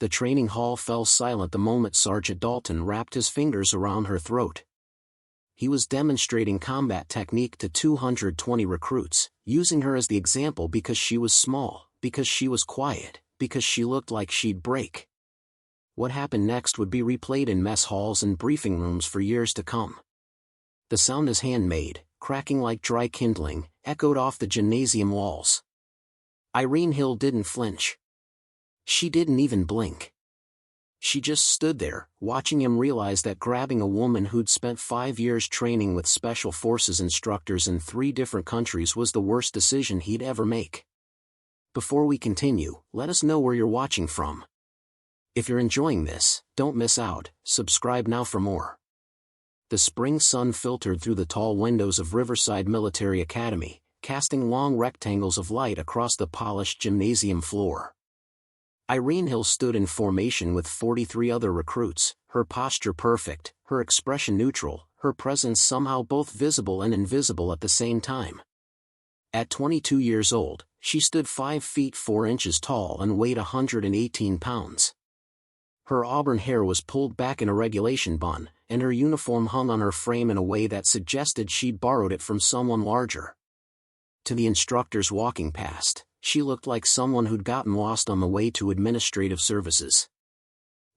The training hall fell silent the moment Sergeant Dalton wrapped his fingers around her throat. He was demonstrating combat technique to 220 recruits, using her as the example because she was small, because she was quiet, because she looked like she'd break. What happened next would be replayed in mess halls and briefing rooms for years to come. The sound his hand made, cracking like dry kindling, echoed off the gymnasium walls. Irene Hill didn't flinch. She didn't even blink. She just stood there, watching him realize that grabbing a woman who'd spent 5 years training with Special Forces instructors in 3 different countries was the worst decision he'd ever make. Before we continue, let us know where you're watching from. If you're enjoying this, don't miss out, subscribe now for more. The spring sun filtered through the tall windows of Riverside Military Academy, casting long rectangles of light across the polished gymnasium floor. Irene Hill stood in formation with 43 other recruits, her posture perfect, her expression neutral, her presence somehow both visible and invisible at the same time. At 22 years old, she stood 5 feet 4 inches tall and weighed 118 pounds. Her auburn hair was pulled back in a regulation bun, and her uniform hung on her frame in a way that suggested she'd borrowed it from someone larger. To the instructors walking past, she looked like someone who'd gotten lost on the way to administrative services.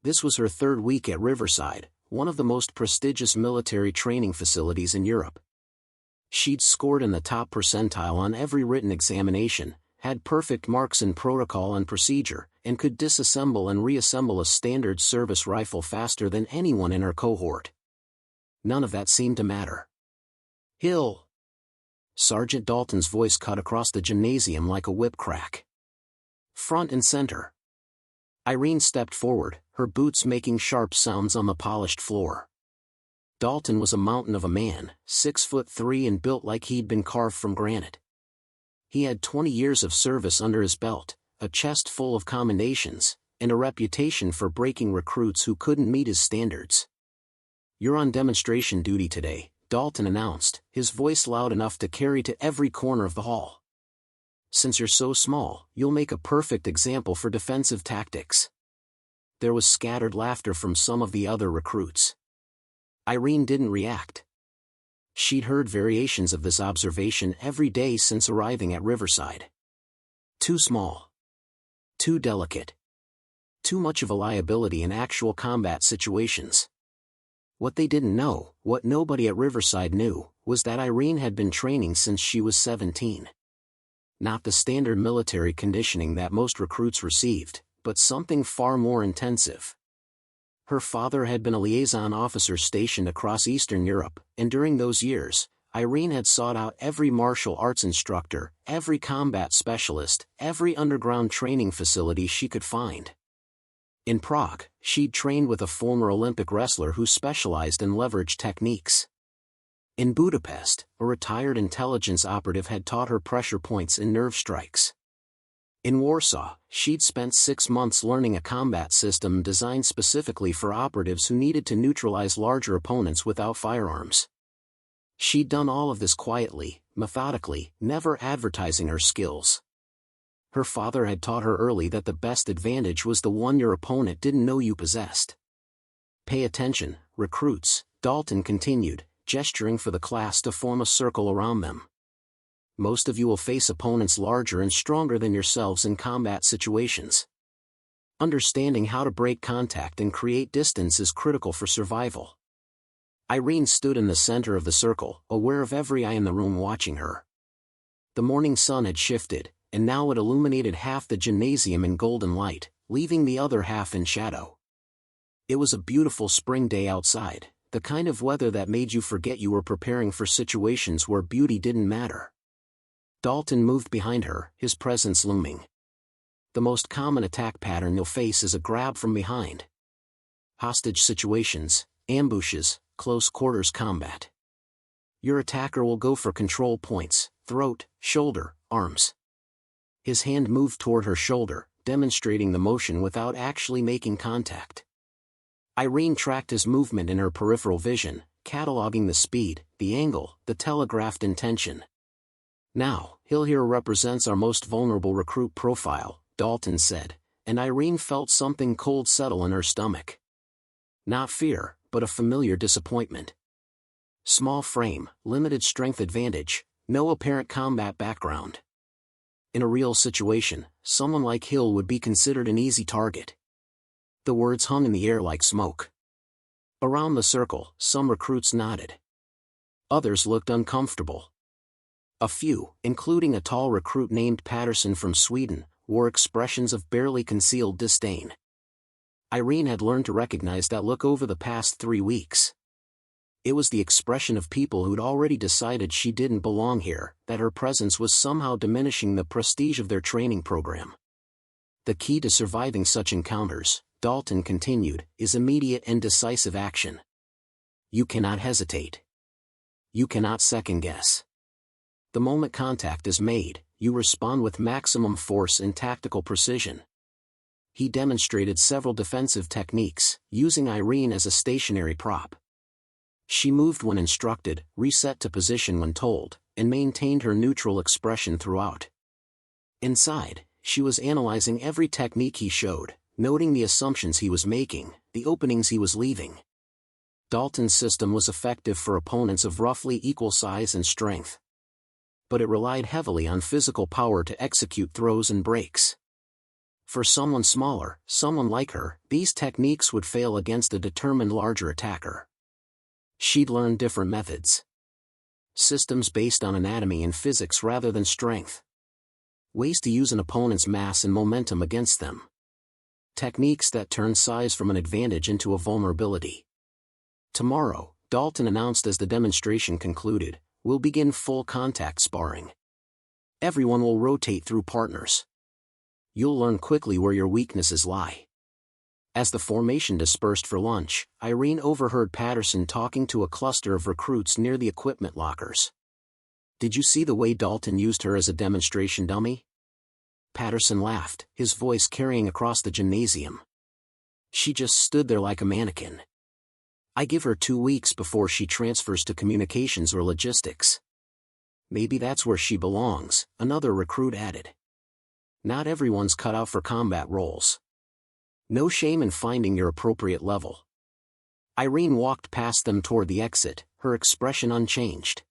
This was her 3rd week at Riverside, one of the most prestigious military training facilities in Europe. She'd scored in the top percentile on every written examination, had perfect marks in protocol and procedure, and could disassemble and reassemble a standard service rifle faster than anyone in her cohort. None of that seemed to matter. "Hill!" Sergeant Dalton's voice cut across the gymnasium like a whip crack. "Front and center." Irene stepped forward, her boots making sharp sounds on the polished floor. Dalton was a mountain of a man, 6'3" and built like he'd been carved from granite. He had 20 years of service under his belt, a chest full of commendations, and a reputation for breaking recruits who couldn't meet his standards. "You're on demonstration duty today," Dalton announced, his voice loud enough to carry to every corner of the hall. "Since you're so small, you'll make a perfect example for defensive tactics." There was scattered laughter from some of the other recruits. Irene didn't react. She'd heard variations of this observation every day since arriving at Riverside. Too small. Too delicate. Too much of a liability in actual combat situations. What they didn't know, what nobody at Riverside knew, was that Irene had been training since she was 17. Not the standard military conditioning that most recruits received, but something far more intensive. Her father had been a liaison officer stationed across Eastern Europe, and during those years, Irene had sought out every martial arts instructor, every combat specialist, every underground training facility she could find. In Prague, she'd trained with a former Olympic wrestler who specialized in leverage techniques. In Budapest, a retired intelligence operative had taught her pressure points and nerve strikes. In Warsaw, she'd spent 6 months learning a combat system designed specifically for operatives who needed to neutralize larger opponents without firearms. She'd done all of this quietly, methodically, never advertising her skills. Her father had taught her early that the best advantage was the one your opponent didn't know you possessed. "Pay attention, recruits," Dalton continued, gesturing for the class to form a circle around them. "Most of you will face opponents larger and stronger than yourselves in combat situations. Understanding how to break contact and create distance is critical for survival." Irene stood in the center of the circle, aware of every eye in the room watching her. The morning sun had shifted, and now it illuminated half the gymnasium in golden light, leaving the other half in shadow. It was a beautiful spring day outside, the kind of weather that made you forget you were preparing for situations where beauty didn't matter. Dalton moved behind her, his presence looming. "The most common attack pattern you'll face is a grab from behind. Hostage situations, ambushes, close quarters combat. Your attacker will go for control points, throat, shoulder, arms." His hand moved toward her shoulder, demonstrating the motion without actually making contact. Irene tracked his movement in her peripheral vision, cataloging the speed, the angle, the telegraphed intention. "Now, Hill here represents our most vulnerable recruit profile," Dalton said, and Irene felt something cold settle in her stomach. Not fear, but a familiar disappointment. Small frame, limited strength advantage, no apparent combat background. In a real situation, someone like Hill would be considered an easy target. The words hung in the air like smoke. Around the circle, some recruits nodded. Others looked uncomfortable. A few, including a tall recruit named Patterson from Sweden, wore expressions of barely concealed disdain. Irene had learned to recognize that look over the past 3 weeks. It was the expression of people who'd already decided she didn't belong here, that her presence was somehow diminishing the prestige of their training program. The key to surviving such encounters, Dalton continued, is immediate and decisive action. You cannot hesitate. You cannot second-guess. The moment contact is made, you respond with maximum force and tactical precision. He demonstrated several defensive techniques, using Irene as a stationary prop. She moved when instructed, reset to position when told, and maintained her neutral expression throughout. Inside, she was analyzing every technique he showed, noting the assumptions he was making, the openings he was leaving. Dalton's system was effective for opponents of roughly equal size and strength. But it relied heavily on physical power to execute throws and breaks. For someone smaller, someone like her, these techniques would fail against a determined larger attacker. She'd learned different methods. Systems based on anatomy and physics rather than strength. Ways to use an opponent's mass and momentum against them. Techniques that turn size from an advantage into a vulnerability. Tomorrow, Dalton announced as the demonstration concluded, we'll begin full contact sparring. Everyone will rotate through partners. You'll learn quickly where your weaknesses lie. As the formation dispersed for lunch, Irene overheard Patterson talking to a cluster of recruits near the equipment lockers. Did you see the way Dalton used her as a demonstration dummy? Patterson laughed, his voice carrying across the gymnasium. She just stood there like a mannequin. I give her 2 weeks before she transfers to communications or logistics. Maybe that's where she belongs, another recruit added. Not everyone's cut out for combat roles. No shame in finding your appropriate level. Irene walked past them toward the exit, her expression unchanged.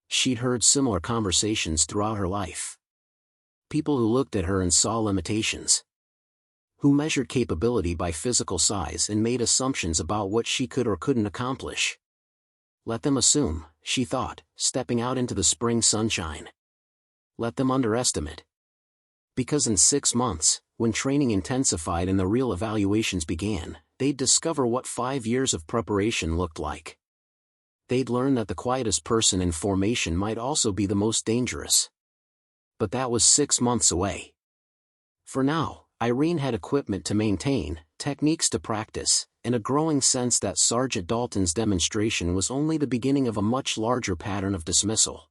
She'd heard similar conversations throughout her life. People who looked at her and saw limitations. Who measured capability by physical size and made assumptions about what she could or couldn't accomplish. Let them assume, she thought, stepping out into the spring sunshine. Let them underestimate. Because in 6 months, when training intensified and the real evaluations began, they'd discover what 5 years of preparation looked like. They'd learn that the quietest person in formation might also be the most dangerous. But that was 6 months away. For now, Irene had equipment to maintain, techniques to practice, and a growing sense that Sergeant Dalton's demonstration was only the beginning of a much larger pattern of dismissal.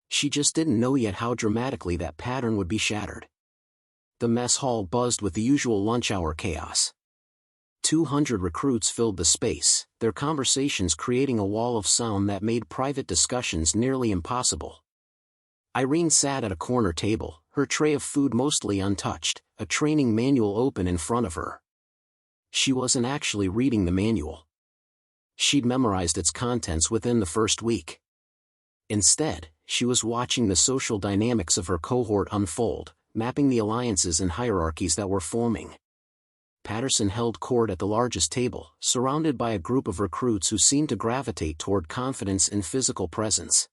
She just didn't know yet how dramatically that pattern would be shattered. The mess hall buzzed with the usual lunch hour chaos. 200 recruits filled the space, their conversations creating a wall of sound that made private discussions nearly impossible. Irene sat at a corner table, her tray of food mostly untouched, a training manual open in front of her. She wasn't actually reading the manual. She'd memorized its contents within the first week. Instead, she was watching the social dynamics of her cohort unfold, mapping the alliances and hierarchies that were forming. Patterson held court at the largest table, surrounded by a group of recruits who seemed to gravitate toward confidence and physical presence.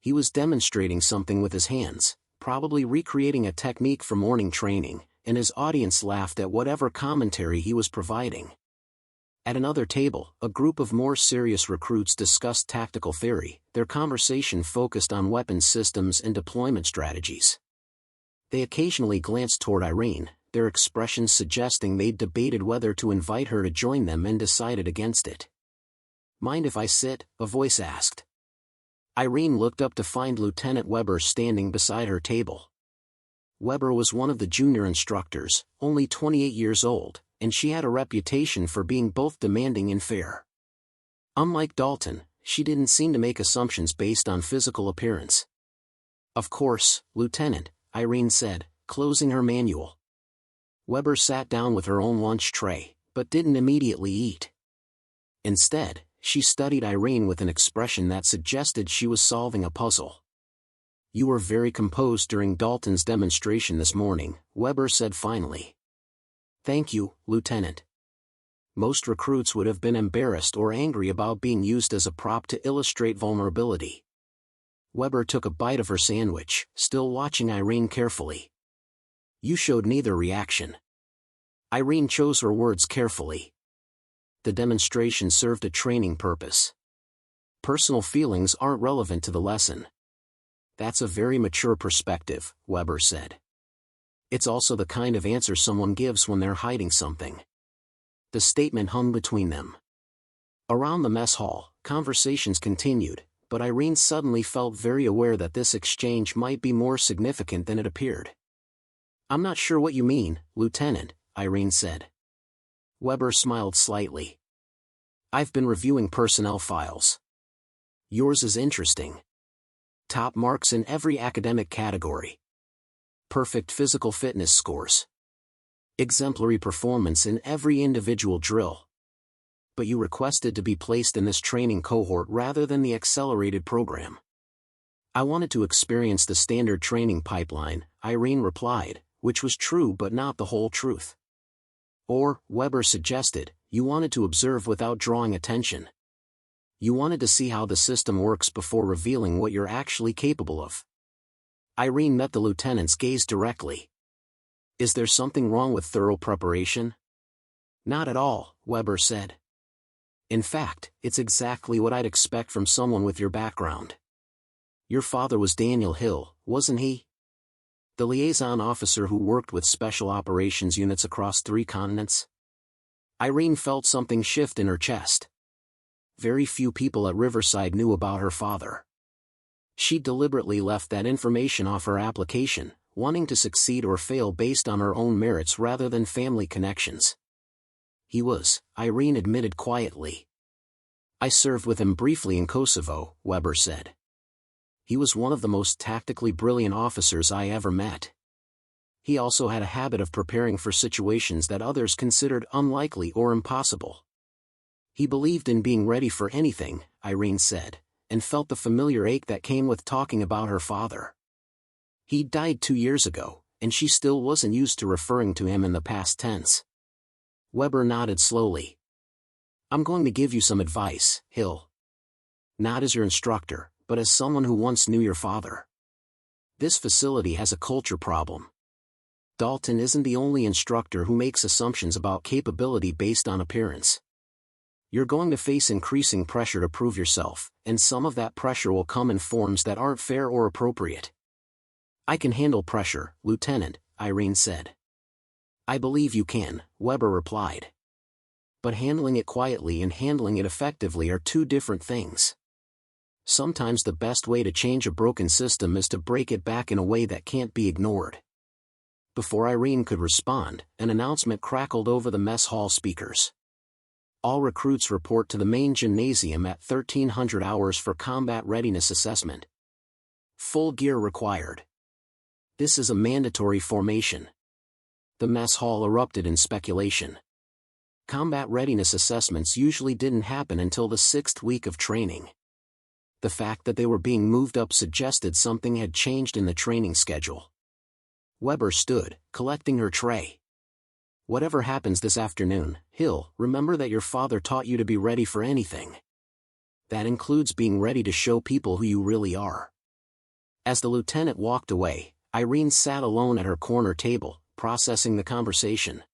He was demonstrating something with his hands, probably recreating a technique for morning training, and his audience laughed at whatever commentary he was providing. At another table, a group of more serious recruits discussed tactical theory, their conversation focused on weapons systems and deployment strategies. They occasionally glanced toward Irene, their expressions suggesting they'd debated whether to invite her to join them and decided against it. Mind if I sit? A voice asked. Irene looked up to find Lieutenant Weber standing beside her table. Weber was one of the junior instructors, only 28 years old, and she had a reputation for being both demanding and fair. Unlike Dalton, she didn't seem to make assumptions based on physical appearance. Of course, Lieutenant, Irene said, closing her manual. Weber sat down with her own lunch tray, but didn't immediately eat. Instead, she studied Irene with an expression that suggested she was solving a puzzle. "You were very composed during Dalton's demonstration this morning," Weber said finally. "Thank you, Lieutenant." Most recruits would have been embarrassed or angry about being used as a prop to illustrate vulnerability. Weber took a bite of her sandwich, still watching Irene carefully. "You showed neither reaction." Irene chose her words carefully. "The demonstration served a training purpose. Personal feelings aren't relevant to the lesson." "That's a very mature perspective," Weber said. "It's also the kind of answer someone gives when they're hiding something." The statement hung between them. Around the mess hall, conversations continued, but Irene suddenly felt very aware that this exchange might be more significant than it appeared. "I'm not sure what you mean, Lieutenant," Irene said. Weber smiled slightly. "I've been reviewing personnel files. Yours is interesting. Top marks in every academic category. Perfect physical fitness scores. Exemplary performance in every individual drill. But you requested to be placed in this training cohort rather than the accelerated program." "I wanted to experience the standard training pipeline," Irene replied, which was true but not the whole truth. "Or," Weber suggested, "you wanted to observe without drawing attention. You wanted to see how the system works before revealing what you're actually capable of." Irene met the lieutenant's gaze directly. "Is there something wrong with thorough preparation?" "Not at all," Weber said. "In fact, it's exactly what I'd expect from someone with your background. Your father was Daniel Hill, wasn't he? The liaison officer who worked with special operations units across 3 continents?" Irene felt something shift in her chest. Very few people at Riverside knew about her father. She deliberately left that information off her application, wanting to succeed or fail based on her own merits rather than family connections. "He was," Irene admitted quietly. "I served with him briefly in Kosovo," Weber said. "He was one of the most tactically brilliant officers I ever met. He also had a habit of preparing for situations that others considered unlikely or impossible. He believed in being ready for anything," Irene said, and felt the familiar ache that came with talking about her father. "He died 2 years ago, and she still wasn't used to referring to him in the past tense." Weber nodded slowly. "I'm going to give you some advice, Hill. Not as your instructor, but as someone who once knew your father. This facility has a culture problem. Dalton isn't the only instructor who makes assumptions about capability based on appearance. You're going to face increasing pressure to prove yourself, and some of that pressure will come in forms that aren't fair or appropriate." "I can handle pressure, Lieutenant," Irene said. "I believe you can," Weber replied. "But handling it quietly and handling it effectively are 2 different things. Sometimes the best way to change a broken system is to break it back in a way that can't be ignored." Before Irene could respond, an announcement crackled over the mess hall speakers. "All recruits report to the main gymnasium at 1300 hours for combat readiness assessment. Full gear required. This is a mandatory formation." The mess hall erupted in speculation. Combat readiness assessments usually didn't happen until the 6th week of training. The fact that they were being moved up suggested something had changed in the training schedule. Weber stood, collecting her tray. "Whatever happens this afternoon, Hill, remember that your father taught you to be ready for anything. That includes being ready to show people who you really are." As the lieutenant walked away, Irene sat alone at her corner table, processing the conversation.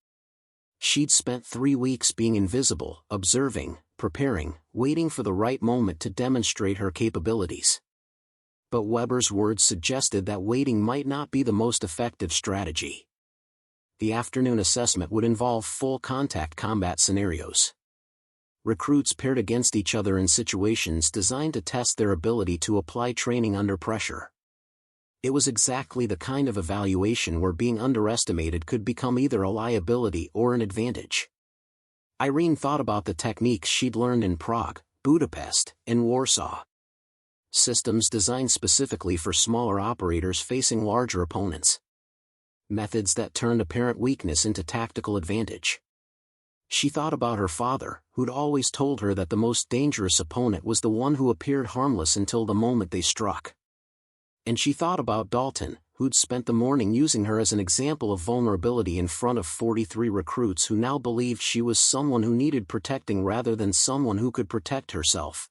She'd spent 3 weeks being invisible, observing, preparing, waiting for the right moment to demonstrate her capabilities. But Weber's words suggested that waiting might not be the most effective strategy. The afternoon assessment would involve full-contact combat scenarios. Recruits paired against each other in situations designed to test their ability to apply training under pressure. It was exactly the kind of evaluation where being underestimated could become either a liability or an advantage. Irene thought about the techniques she'd learned in Prague, Budapest, and Warsaw. Systems designed specifically for smaller operators facing larger opponents. Methods that turned apparent weakness into tactical advantage. She thought about her father, who'd always told her that the most dangerous opponent was the one who appeared harmless until the moment they struck. And she thought about Dalton, who'd spent the morning using her as an example of vulnerability in front of 43 recruits who now believed she was someone who needed protecting rather than someone who could protect herself.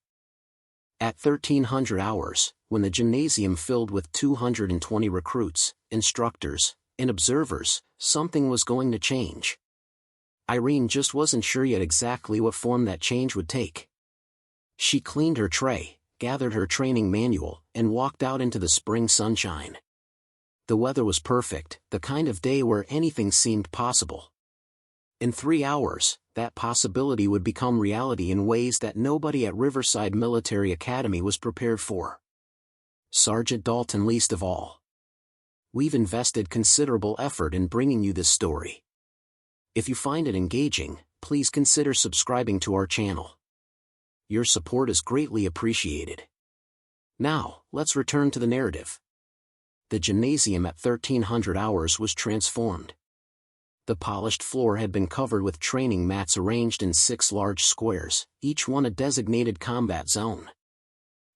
At 1300 hours, when the gymnasium filled with 220 recruits, instructors, and observers, something was going to change. Irene just wasn't sure yet exactly what form that change would take. She cleaned her tray, gathered her training manual, and walked out into the spring sunshine. The weather was perfect, the kind of day where anything seemed possible. In 3 hours, that possibility would become reality in ways that nobody at Riverside Military Academy was prepared for. Sergeant Dalton least of all. We've invested considerable effort in bringing you this story. If you find it engaging, please consider subscribing to our channel. Your support is greatly appreciated. Now, let's return to the narrative. The gymnasium at 1300 hours was transformed. The polished floor had been covered with training mats arranged in 6 large squares, each one a designated combat zone.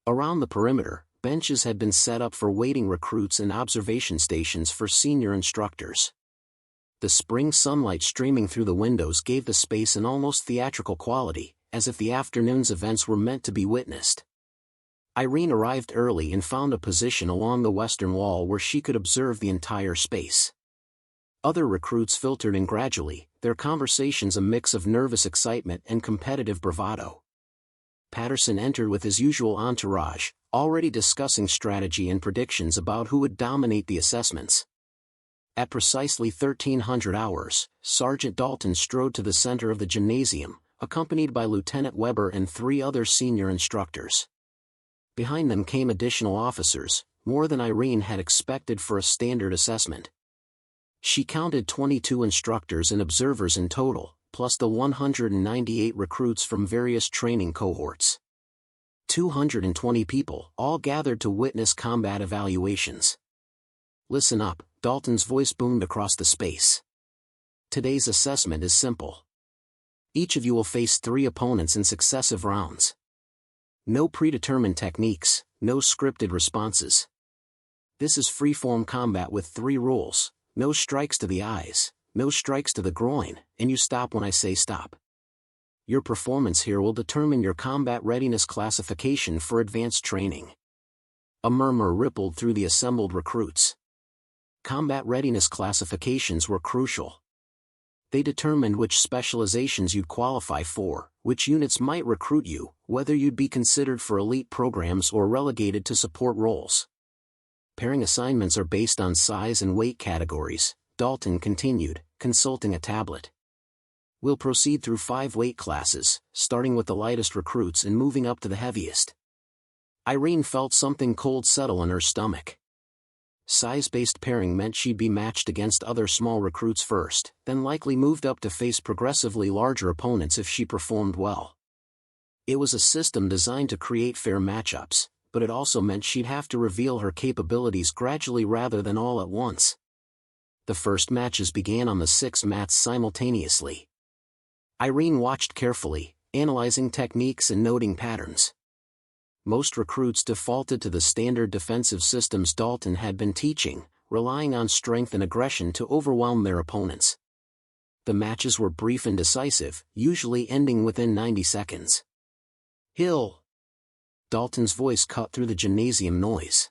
Around the perimeter, benches had been set up for waiting recruits and observation stations for senior instructors. The spring sunlight streaming through the windows gave the space an almost theatrical quality, as if the afternoon's events were meant to be witnessed. Irene arrived early and found a position along the western wall where she could observe the entire space. Other recruits filtered in gradually, their conversations a mix of nervous excitement and competitive bravado. Patterson entered with his usual entourage, already discussing strategy and predictions about who would dominate the assessments. At precisely 1300 hours, Sergeant Dalton strode to the center of the gymnasium, accompanied by Lieutenant Weber and 3 other senior instructors. Behind them came additional officers, more than Irene had expected for a standard assessment. She counted 22 instructors and observers in total, plus the 198 recruits from various training cohorts. 220 people, all gathered to witness combat evaluations. Listen up, Dalton's voice boomed across the space. Today's assessment is simple. Each of you will face 3 opponents in successive rounds. No predetermined techniques, no scripted responses. This is free-form combat with 3 rules: no strikes to the eyes, no strikes to the groin, and you stop when I say stop. Your performance here will determine your combat readiness classification for advanced training. A murmur rippled through the assembled recruits. Combat readiness classifications were crucial. They determined which specializations you'd qualify for, which units might recruit you, whether you'd be considered for elite programs or relegated to support roles. Pairing assignments are based on size and weight categories, Dalton continued, consulting a tablet. We'll proceed through 5 weight classes, starting with the lightest recruits and moving up to the heaviest. Irene felt something cold settle in her stomach. Size-based pairing meant she'd be matched against other small recruits first, then likely moved up to face progressively larger opponents if she performed well. It was a system designed to create fair matchups, but it also meant she'd have to reveal her capabilities gradually rather than all at once. The first matches began on the 6 mats simultaneously. Irene watched carefully, analyzing techniques and noting patterns. Most recruits defaulted to the standard defensive systems Dalton had been teaching, relying on strength and aggression to overwhelm their opponents. The matches were brief and decisive, usually ending within 90 seconds. Hill. Dalton's voice cut through the gymnasium noise.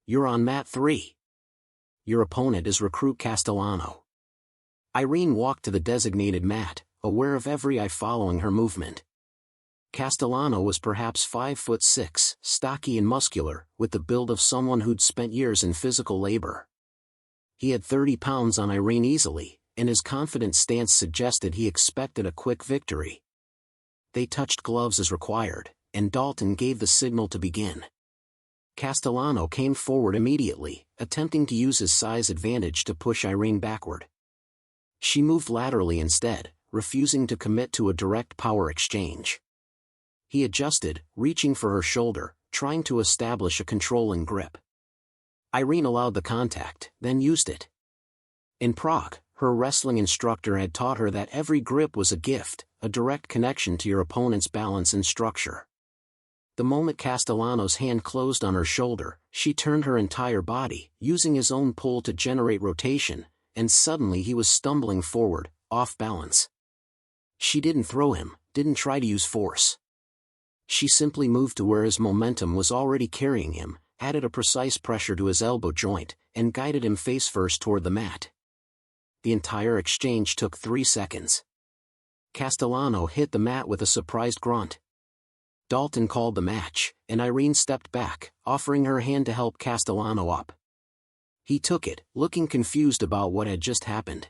You're on mat 3. Your opponent is recruit Castellano. Irene walked to the designated mat, aware of every eye following her movement. Castellano was perhaps 5'6", stocky and muscular, with the build of someone who'd spent years in physical labor. He had 30 pounds on Irene easily, and his confident stance suggested he expected a quick victory. They touched gloves as required, and Dalton gave the signal to begin. Castellano came forward immediately, attempting to use his size advantage to push Irene backward. She moved laterally instead, refusing to commit to a direct power exchange. He adjusted, reaching for her shoulder, trying to establish a controlling grip. Irene allowed the contact, then used it. In Prague, her wrestling instructor had taught her that every grip was a gift, a direct connection to your opponent's balance and structure. The moment Castellano's hand closed on her shoulder, she turned her entire body, using his own pull to generate rotation, and suddenly he was stumbling forward, off balance. She didn't throw him, didn't try to use force. She simply moved to where his momentum was already carrying him, added a precise pressure to his elbow joint, and guided him face first toward the mat. The entire exchange took 3 seconds. Castellano hit the mat with a surprised grunt. Dalton called the match, and Irene stepped back, offering her hand to help Castellano up. He took it, looking confused about what had just happened.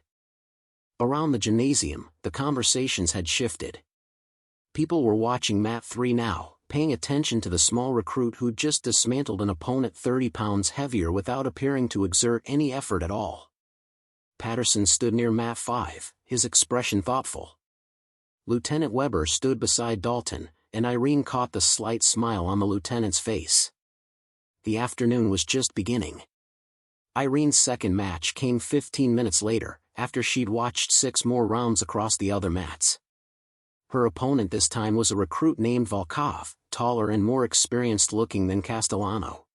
Around the gymnasium, the conversations had shifted. People were watching Mat 3 now, paying attention to the small recruit who'd just dismantled an opponent 30 pounds heavier without appearing to exert any effort at all. Patterson stood near Mat 5, his expression thoughtful. Lieutenant Weber stood beside Dalton, and Irene caught the slight smile on the lieutenant's face. The afternoon was just beginning. Irene's second match came 15 minutes later, after she'd watched 6 more rounds across the other mats. Her opponent this time was a recruit named Volkov, taller and more experienced-looking than Castellano.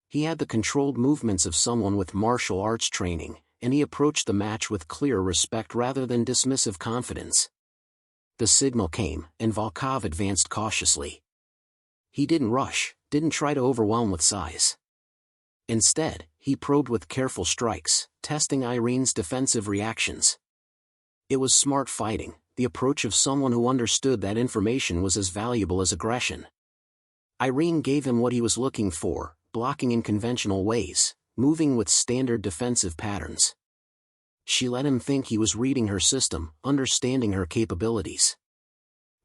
He had the controlled movements of someone with martial arts training, and he approached the match with clear respect rather than dismissive confidence. The signal came, and Volkov advanced cautiously. He didn't rush, didn't try to overwhelm with size. Instead, he probed with careful strikes, testing Irene's defensive reactions. It was smart fighting, the approach of someone who understood that information was as valuable as aggression. Irene gave him what he was looking for, blocking in conventional ways, moving with standard defensive patterns. She let him think he was reading her system, understanding her capabilities.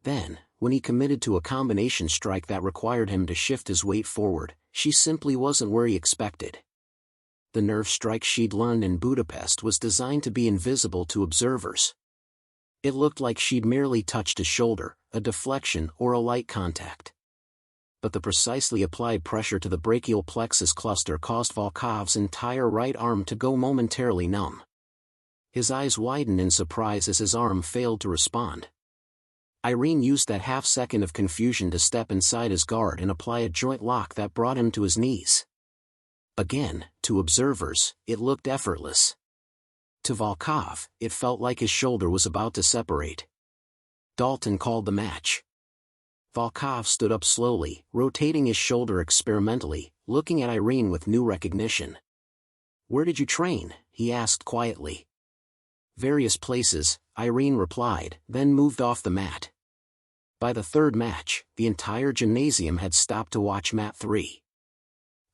Then, when he committed to a combination strike that required him to shift his weight forward, she simply wasn't where he expected. The nerve strike she'd learned in Budapest was designed to be invisible to observers. It looked like she'd merely touched a shoulder, a deflection or a light contact. But the precisely applied pressure to the brachial plexus cluster caused Volkov's entire right arm to go momentarily numb. His eyes widened in surprise as his arm failed to respond. Irene used that half-second of confusion to step inside his guard and apply a joint lock that brought him to his knees. Again, to observers, it looked effortless. To Volkov, it felt like his shoulder was about to separate. Dalton called the match. Volkov stood up slowly, rotating his shoulder experimentally, looking at Irene with new recognition. "Where did you train?" he asked quietly. "Various places," Irene replied, then moved off the mat. By the third match, the entire gymnasium had stopped to watch Mat 3.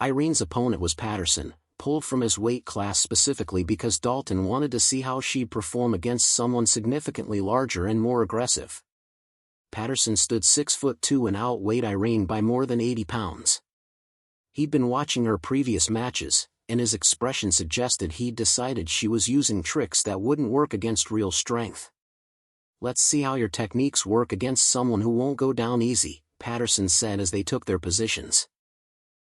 Irene's opponent was Patterson, pulled from his weight class specifically because Dalton wanted to see how she'd perform against someone significantly larger and more aggressive. Patterson stood 6'2" and outweighed Irene by more than 80 pounds. He'd been watching her previous matches, and his expression suggested he'd decided she was using tricks that wouldn't work against real strength. "Let's see how your techniques work against someone who won't go down easy," Patterson said as they took their positions.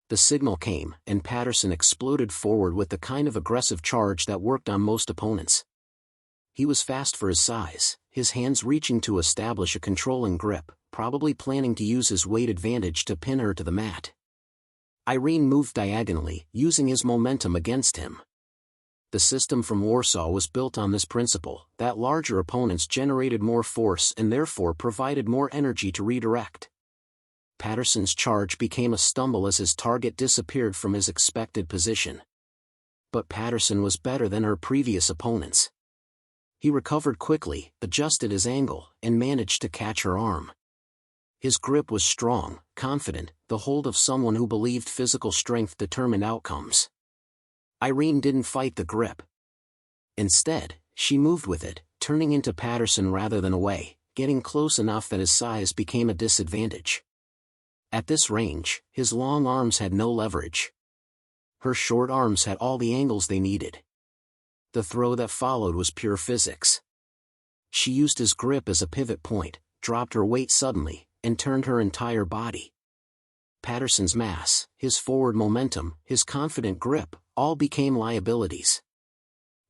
The signal came, and Patterson exploded forward with the kind of aggressive charge that worked on most opponents. He was fast for his size, his hands reaching to establish a controlling grip, probably planning to use his weight advantage to pin her to the mat. Irene moved diagonally, using his momentum against him. The system from Warsaw was built on this principle, that larger opponents generated more force and therefore provided more energy to redirect. Patterson's charge became a stumble as his target disappeared from his expected position. But Patterson was better than her previous opponents. He recovered quickly, adjusted his angle, and managed to catch her arm. His grip was strong, confident, the hold of someone who believed physical strength determined outcomes. Irene didn't fight the grip. Instead, she moved with it, turning into Patterson rather than away, getting close enough that his size became a disadvantage. At this range, his long arms had no leverage. Her short arms had all the angles they needed. The throw that followed was pure physics. She used his grip as a pivot point, dropped her weight suddenly, and turned her entire body. Patterson's mass, his forward momentum, his confident grip, all became liabilities.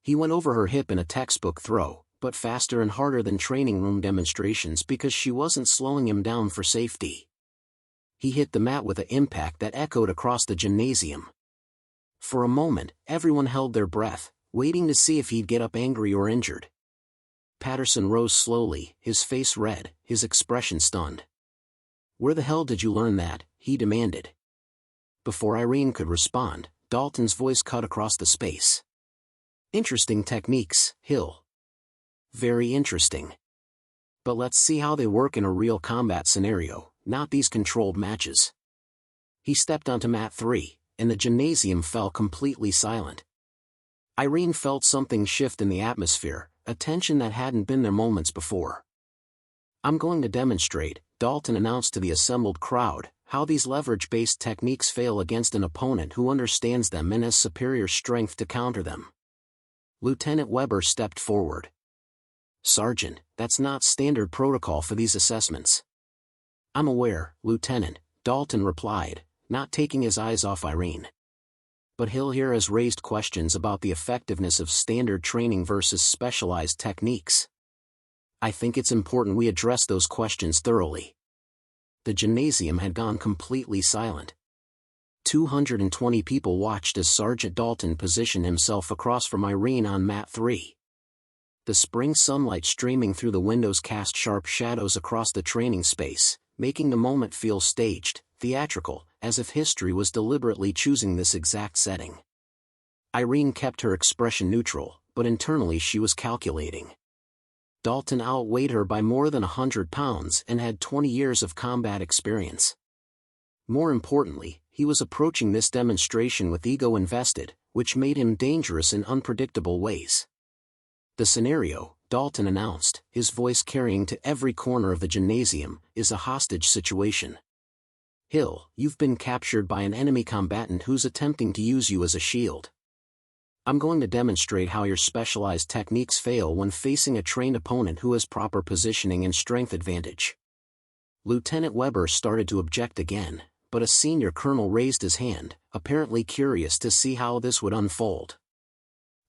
He went over her hip in a textbook throw, but faster and harder than training room demonstrations because she wasn't slowing him down for safety. He hit the mat with an impact that echoed across the gymnasium. For a moment, everyone held their breath, waiting to see if he'd get up angry or injured. Patterson rose slowly, his face red, his expression stunned. "Where the hell did you learn that?" he demanded. Before Irene could respond, Dalton's voice cut across the space. "Interesting techniques, Hill. Very interesting. But let's see how they work in a real combat scenario, not these controlled matches." He stepped onto mat 3, and the gymnasium fell completely silent. Irene felt something shift in the atmosphere, a tension that hadn't been there moments before. "I'm going to demonstrate," Dalton announced to the assembled crowd, "how these leverage-based techniques fail against an opponent who understands them and has superior strength to counter them." Lieutenant Weber stepped forward. "Sergeant, that's not standard protocol for these assessments." "I'm aware, Lieutenant," Dalton replied, not taking his eyes off Irene. "But Hill here has raised questions about the effectiveness of standard training versus specialized techniques. I think it's important we address those questions thoroughly." The gymnasium had gone completely silent. 220 people watched as Sergeant Dalton positioned himself across from Irene on mat 3. The spring sunlight streaming through the windows cast sharp shadows across the training space, making the moment feel staged, theatrical, as if history was deliberately choosing this exact setting. Irene kept her expression neutral, but internally she was calculating. Dalton outweighed her by more than 100 pounds and had 20 years of combat experience. More importantly, he was approaching this demonstration with ego invested, which made him dangerous in unpredictable ways. "The scenario," Dalton announced, his voice carrying to every corner of the gymnasium, "is a hostage situation. Hill, you've been captured by an enemy combatant who's attempting to use you as a shield. I'm going to demonstrate how your specialized techniques fail when facing a trained opponent who has proper positioning and strength advantage." Lieutenant Weber started to object again, but a senior colonel raised his hand, apparently curious to see how this would unfold.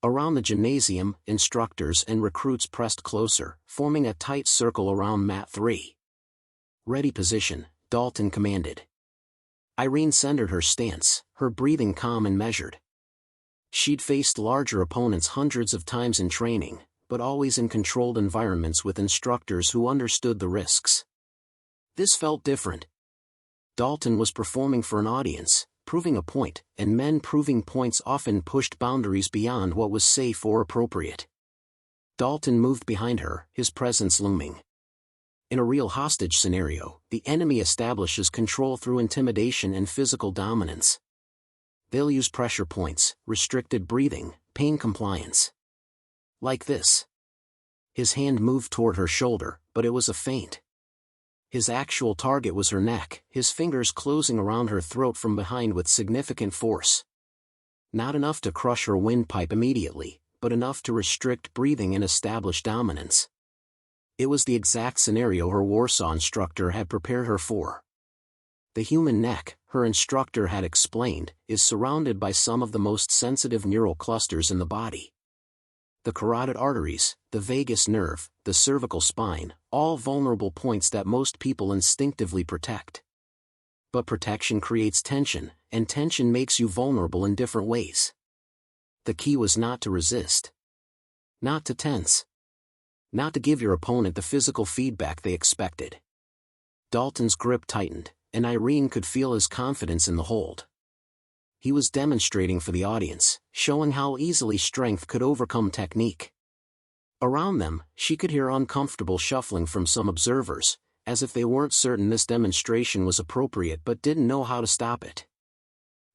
Around the gymnasium, instructors and recruits pressed closer, forming a tight circle around mat 3. "Ready position," Dalton commanded. Irene centered her stance, her breathing calm and measured. She'd faced larger opponents hundreds of times in training, but always in controlled environments with instructors who understood the risks. This felt different. Dalton was performing for an audience, proving a point, and men proving points often pushed boundaries beyond what was safe or appropriate. Dalton moved behind her, his presence looming. In a real hostage scenario, the enemy establishes control through intimidation and physical dominance. They'll use pressure points, restricted breathing, pain compliance. Like this. His hand moved toward her shoulder, but it was a feint. His actual target was her neck, his fingers closing around her throat from behind with significant force. Not enough to crush her windpipe immediately, but enough to restrict breathing and establish dominance. It was the exact scenario her Warsaw instructor had prepared her for. The human neck, her instructor had explained, is surrounded by some of the most sensitive neural clusters in the body. The carotid arteries, the vagus nerve, the cervical spine, all vulnerable points that most people instinctively protect. But protection creates tension, and tension makes you vulnerable in different ways. The key was not to resist. Not to tense. Not to give your opponent the physical feedback they expected. Dalton's grip tightened, and Irene could feel his confidence in the hold. He was demonstrating for the audience, showing how easily strength could overcome technique. Around them, she could hear uncomfortable shuffling from some observers, as if they weren't certain this demonstration was appropriate but didn't know how to stop it.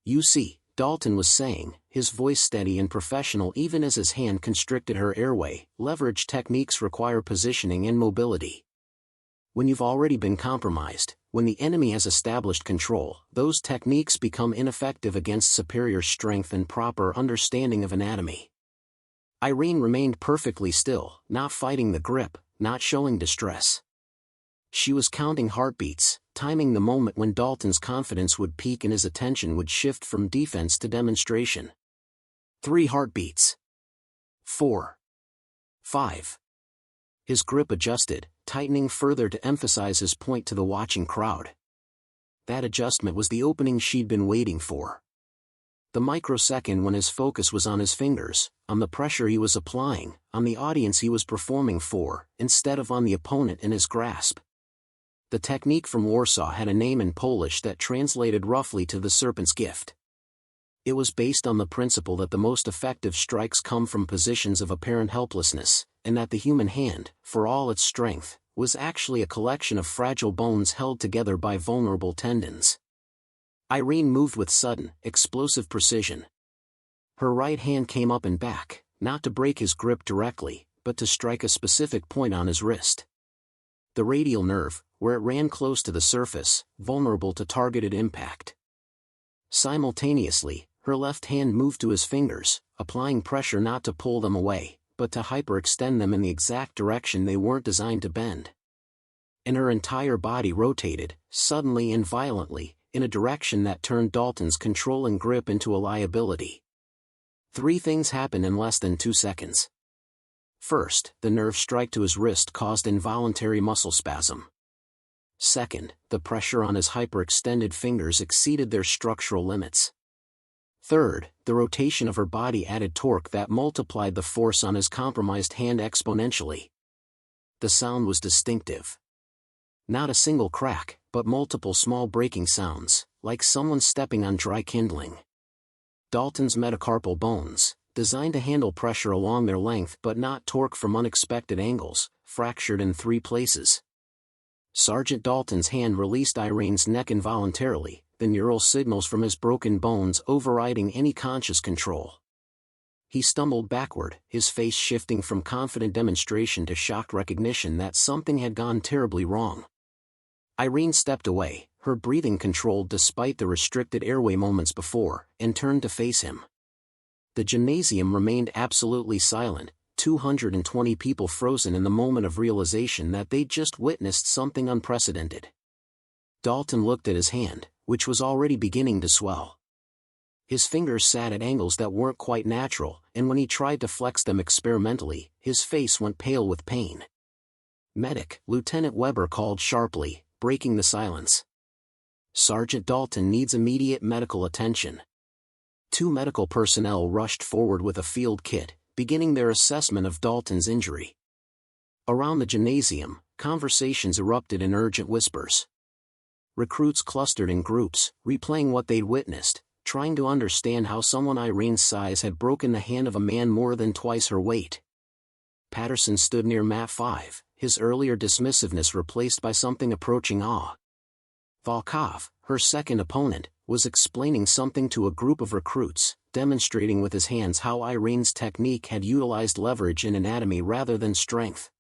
"You see," Dalton was saying, his voice steady and professional even as his hand constricted her airway, "leverage techniques require positioning and mobility. When you've already been compromised, when the enemy has established control, those techniques become ineffective against superior strength and proper understanding of anatomy." Irene remained perfectly still, not fighting the grip, not showing distress. She was counting heartbeats, timing the moment when Dalton's confidence would peak and his attention would shift from defense to demonstration. 3 heartbeats. 4. 5. His grip adjusted, tightening further to emphasize his point to the watching crowd. That adjustment was the opening she'd been waiting for. The microsecond when his focus was on his fingers, on the pressure he was applying, on the audience he was performing for, instead of on the opponent in his grasp. The technique from Warsaw had a name in Polish that translated roughly to the serpent's gift. It was based on the principle that the most effective strikes come from positions of apparent helplessness, and that the human hand, for all its strength, was actually a collection of fragile bones held together by vulnerable tendons. Irene moved with sudden, explosive precision. Her right hand came up and back, not to break his grip directly, but to strike a specific point on his wrist. The radial nerve, where it ran close to the surface, vulnerable to targeted impact. Simultaneously, her left hand moved to his fingers, applying pressure not to pull them away, but to hyperextend them in the exact direction they weren't designed to bend. And her entire body rotated, suddenly and violently, in a direction that turned Dalton's control and grip into a liability. 3 things happened in less than 2 seconds. First, the nerve strike to his wrist caused involuntary muscle spasm. Second, the pressure on his hyperextended fingers exceeded their structural limits. Third, the rotation of her body added torque that multiplied the force on his compromised hand exponentially. The sound was distinctive. Not a single crack, but multiple small breaking sounds, like someone stepping on dry kindling. Dalton's metacarpal bones, designed to handle pressure along their length but not torque from unexpected angles, fractured in 3 places. Sergeant Dalton's hand released Irene's neck involuntarily, the neural signals from his broken bones overriding any conscious control. He stumbled backward, his face shifting from confident demonstration to shocked recognition that something had gone terribly wrong. Irene stepped away, her breathing controlled despite the restricted airway moments before, and turned to face him. The gymnasium remained absolutely silent, 220 people frozen in the moment of realization that they'd just witnessed something unprecedented. Dalton looked at his hand, which was already beginning to swell. His fingers sat at angles that weren't quite natural, and when he tried to flex them experimentally, his face went pale with pain. "Medic," Lieutenant Weber called sharply, breaking the silence. "Sergeant Dalton needs immediate medical attention." 2 medical personnel rushed forward with a field kit, beginning their assessment of Dalton's injury. Around the gymnasium, conversations erupted in urgent whispers. Recruits clustered in groups, replaying what they'd witnessed, trying to understand how someone Irene's size had broken the hand of a man more than twice her weight. Patterson stood near mat 5, his earlier dismissiveness replaced by something approaching awe. Volkov, her second opponent, was explaining something to a group of recruits, demonstrating with his hands how Irene's technique had utilized leverage in anatomy rather than strength.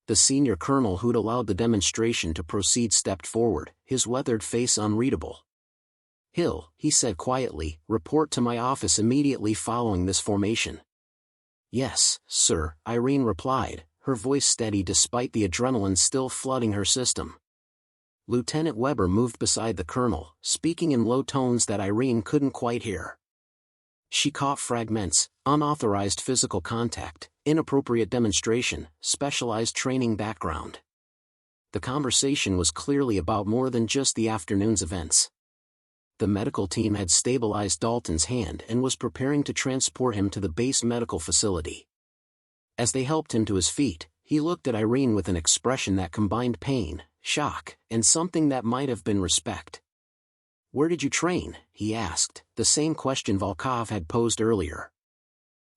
The senior colonel who'd allowed the demonstration to proceed stepped forward, his weathered face unreadable. "Hill," he said quietly, "report to my office immediately following this formation." "Yes, sir," Irene replied, her voice steady despite the adrenaline still flooding her system. Lieutenant Weber moved beside the colonel, speaking in low tones that Irene couldn't quite hear. She caught fragments: unauthorized physical contact, inappropriate demonstration, specialized training background. The conversation was clearly about more than just the afternoon's events. The medical team had stabilized Dalton's hand and was preparing to transport him to the base medical facility. As they helped him to his feet, he looked at Irene with an expression that combined pain, shock, and something that might have been respect. "Where did you train?" he asked, the same question Volkov had posed earlier.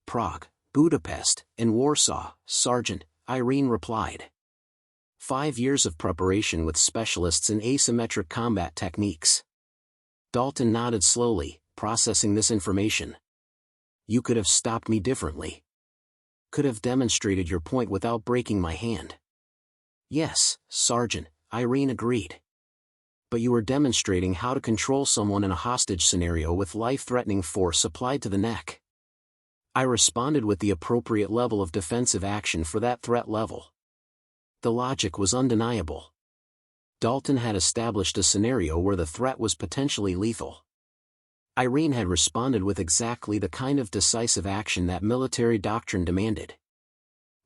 "Prague, Budapest, and Warsaw, Sergeant," Irene replied. 5 years of preparation with specialists in asymmetric combat techniques. Dalton nodded slowly, processing this information. "You could have stopped me differently. Could have demonstrated your point without breaking my hand." "Yes, Sergeant," Irene agreed. "But you were demonstrating how to control someone in a hostage scenario with life-threatening force applied to the neck." "I responded with the appropriate level of defensive action for that threat level." The logic was undeniable. Dalton had established a scenario where the threat was potentially lethal. Irene had responded with exactly the kind of decisive action that military doctrine demanded.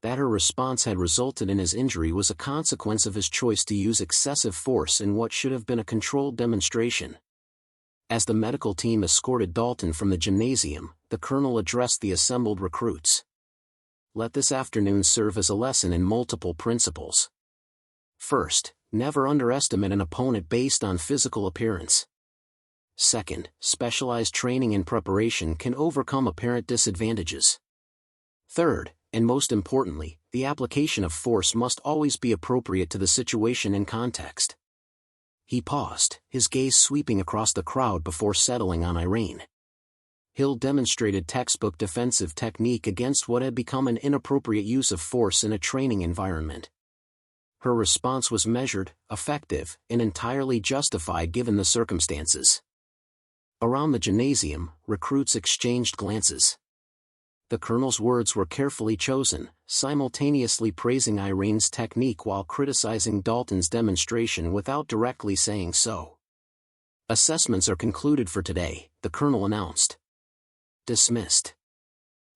That her response had resulted in his injury was a consequence of his choice to use excessive force in what should have been a controlled demonstration. As the medical team escorted Dalton from the gymnasium, the colonel addressed the assembled recruits. Let this afternoon serve as a lesson in multiple principles. First, never underestimate an opponent based on physical appearance. Second, specialized training and preparation can overcome apparent disadvantages. Third, and most importantly, the application of force must always be appropriate to the situation and context. He paused, his gaze sweeping across the crowd before settling on Irene. Hill demonstrated textbook defensive technique against what had become an inappropriate use of force in a training environment. Her response was measured, effective, and entirely justified given the circumstances. Around the gymnasium, recruits exchanged glances. The colonel's words were carefully chosen, simultaneously praising Irene's technique while criticizing Dalton's demonstration without directly saying so. Assessments are concluded for today, the colonel announced. Dismissed.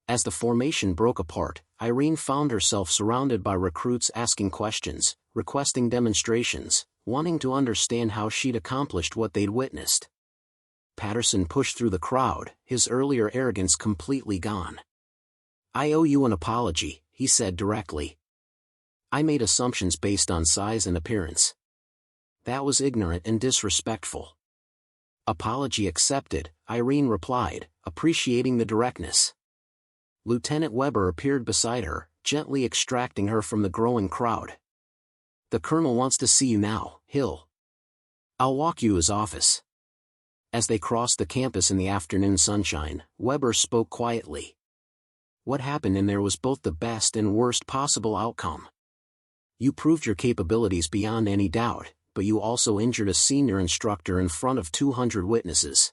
As the formation broke apart, Irene found herself surrounded by recruits asking questions, requesting demonstrations, wanting to understand how she'd accomplished what they'd witnessed. Patterson pushed through the crowd, his earlier arrogance completely gone. I owe you an apology, he said directly. I made assumptions based on size and appearance. That was ignorant and disrespectful. Apology accepted, Irene replied, appreciating the directness. Lieutenant Weber appeared beside her, gently extracting her from the growing crowd. The colonel wants to see you now, Hill. I'll walk you to his office. As they crossed the campus in the afternoon sunshine, Weber spoke quietly. What happened in there was both the best and worst possible outcome. You proved your capabilities beyond any doubt, but you also injured a senior instructor in front of 200 witnesses.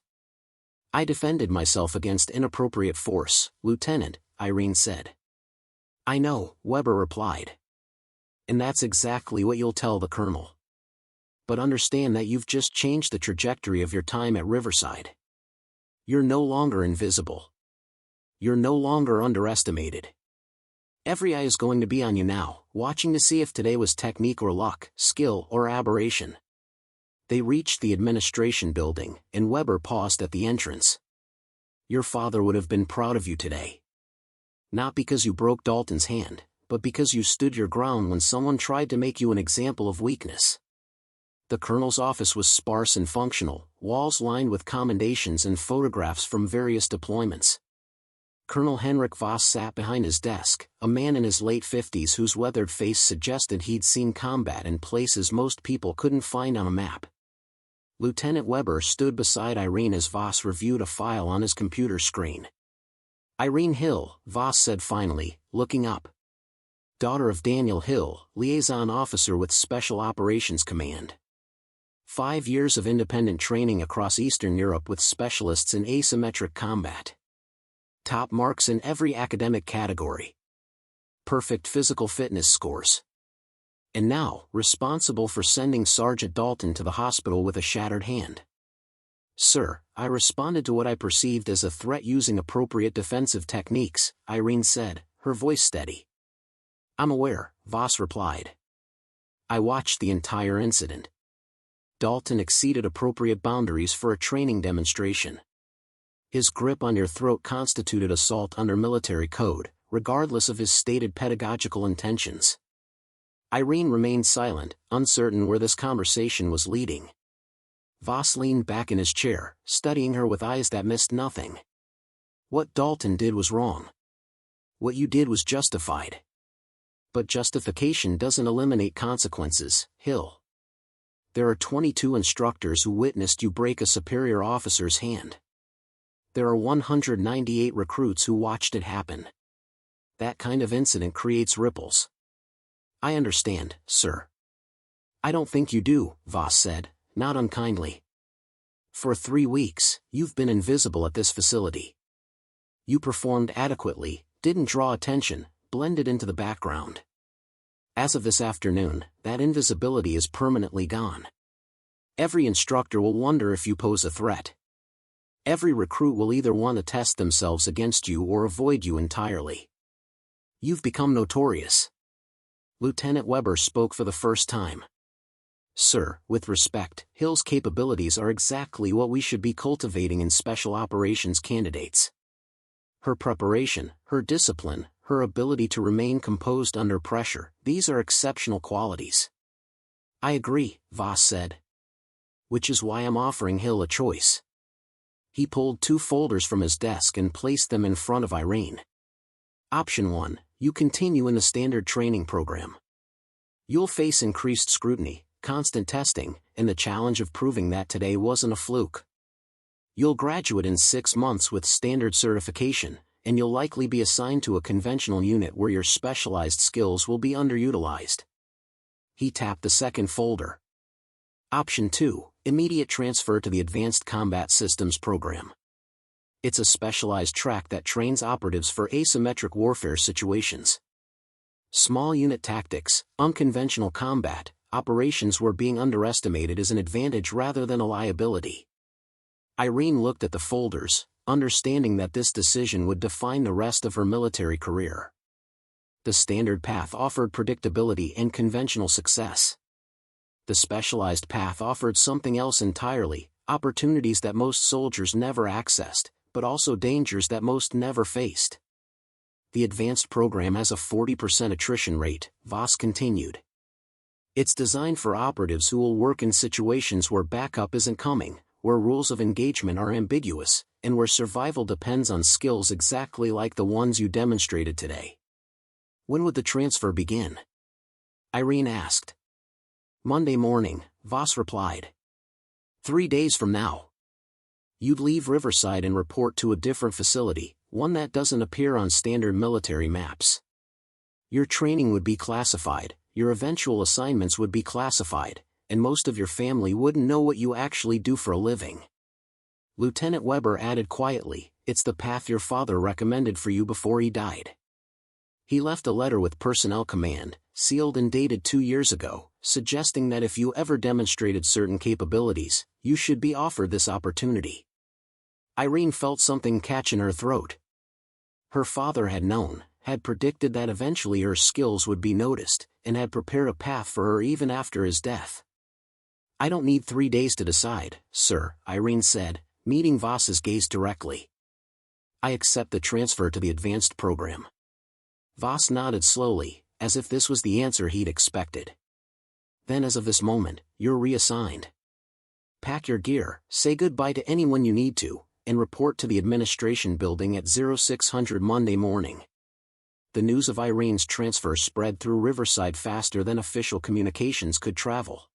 I defended myself against inappropriate force, Lieutenant, Irene said. I know, Weber replied. And that's exactly what you'll tell the colonel. But understand that you've just changed the trajectory of your time at Riverside. You're no longer invisible. You're no longer underestimated. Every eye is going to be on you now, watching to see if today was technique or luck, skill or aberration. They reached the administration building, and Weber paused at the entrance. Your father would have been proud of you today. Not because you broke Dalton's hand, but because you stood your ground when someone tried to make you an example of weakness. The colonel's office was sparse and functional, walls lined with commendations and photographs from various deployments. Colonel Henrik Voss sat behind his desk, a man in his late 50s whose weathered face suggested he'd seen combat in places most people couldn't find on a map. Lieutenant Weber stood beside Irene as Voss reviewed a file on his computer screen. Irene Hill, Voss said finally, looking up. Daughter of Daniel Hill, liaison officer with Special Operations Command. 5 years of independent training across Eastern Europe with specialists in asymmetric combat. Top marks in every academic category. Perfect physical fitness scores. And now, responsible for sending Sergeant Dalton to the hospital with a shattered hand. Sir, I responded to what I perceived as a threat using appropriate defensive techniques, Irene said, her voice steady. I'm aware, Voss replied. I watched the entire incident. Dalton exceeded appropriate boundaries for a training demonstration. His grip on your throat constituted assault under military code, regardless of his stated pedagogical intentions. Irene remained silent, uncertain where this conversation was leading. Voss leaned back in his chair, studying her with eyes that missed nothing. What Dalton did was wrong. What you did was justified. But justification doesn't eliminate consequences, Hill. There are 22 instructors who witnessed you break a superior officer's hand. There are 198 recruits who watched it happen. That kind of incident creates ripples. I understand, sir. I don't think you do, Voss said, not unkindly. For 3 weeks, you've been invisible at this facility. You performed adequately, didn't draw attention, blended into the background. As of this afternoon, that invisibility is permanently gone. Every instructor will wonder if you pose a threat. Every recruit will either want to test themselves against you or avoid you entirely. You've become notorious. Lieutenant Weber spoke for the first time. Sir, with respect, Hill's capabilities are exactly what we should be cultivating in special operations candidates. Her preparation, her discipline, her ability to remain composed under pressure, these are exceptional qualities. I agree, Voss said. Which is why I'm offering Hill a choice. He pulled 2 folders from his desk and placed them in front of Irene. Option 1, you continue in the standard training program. You'll face increased scrutiny, constant testing, and the challenge of proving that today wasn't a fluke. You'll graduate in 6 months with standard certification, and you'll likely be assigned to a conventional unit where your specialized skills will be underutilized. He tapped the second folder. Option 2, immediate transfer to the Advanced Combat Systems program. It's a specialized track that trains operatives for asymmetric warfare situations. Small unit tactics, unconventional combat, operations where being underestimated is an advantage rather than a liability. Irene looked at the folders, understanding that this decision would define the rest of her military career. The standard path offered predictability and conventional success. The specialized path offered something else entirely, opportunities that most soldiers never accessed, but also dangers that most never faced. The advanced program has a 40% attrition rate, Voss continued. It's designed for operatives who will work in situations where backup isn't coming, where rules of engagement are ambiguous, and where survival depends on skills exactly like the ones you demonstrated today. When would the transfer begin? Irene asked. Monday morning, Voss replied. 3 days from now. You'd leave Riverside and report to a different facility, one that doesn't appear on standard military maps. Your training would be classified, your eventual assignments would be classified, and most of your family wouldn't know what you actually do for a living. Lieutenant Weber added quietly, it's the path your father recommended for you before he died. He left a letter with Personnel Command, sealed and dated 2 years ago, suggesting that if you ever demonstrated certain capabilities, you should be offered this opportunity. Irene felt something catch in her throat. Her father had known, had predicted that eventually her skills would be noticed, and had prepared a path for her even after his death. I don't need 3 days to decide, sir, Irene said, meeting Voss's gaze directly. I accept the transfer to the advanced program. Voss nodded slowly, as if this was the answer he'd expected. Then as of this moment, you're reassigned. Pack your gear, say goodbye to anyone you need to, and report to the administration building at 0600 Monday morning. The news of Irene's transfer spread through Riverside faster than official communications could travel.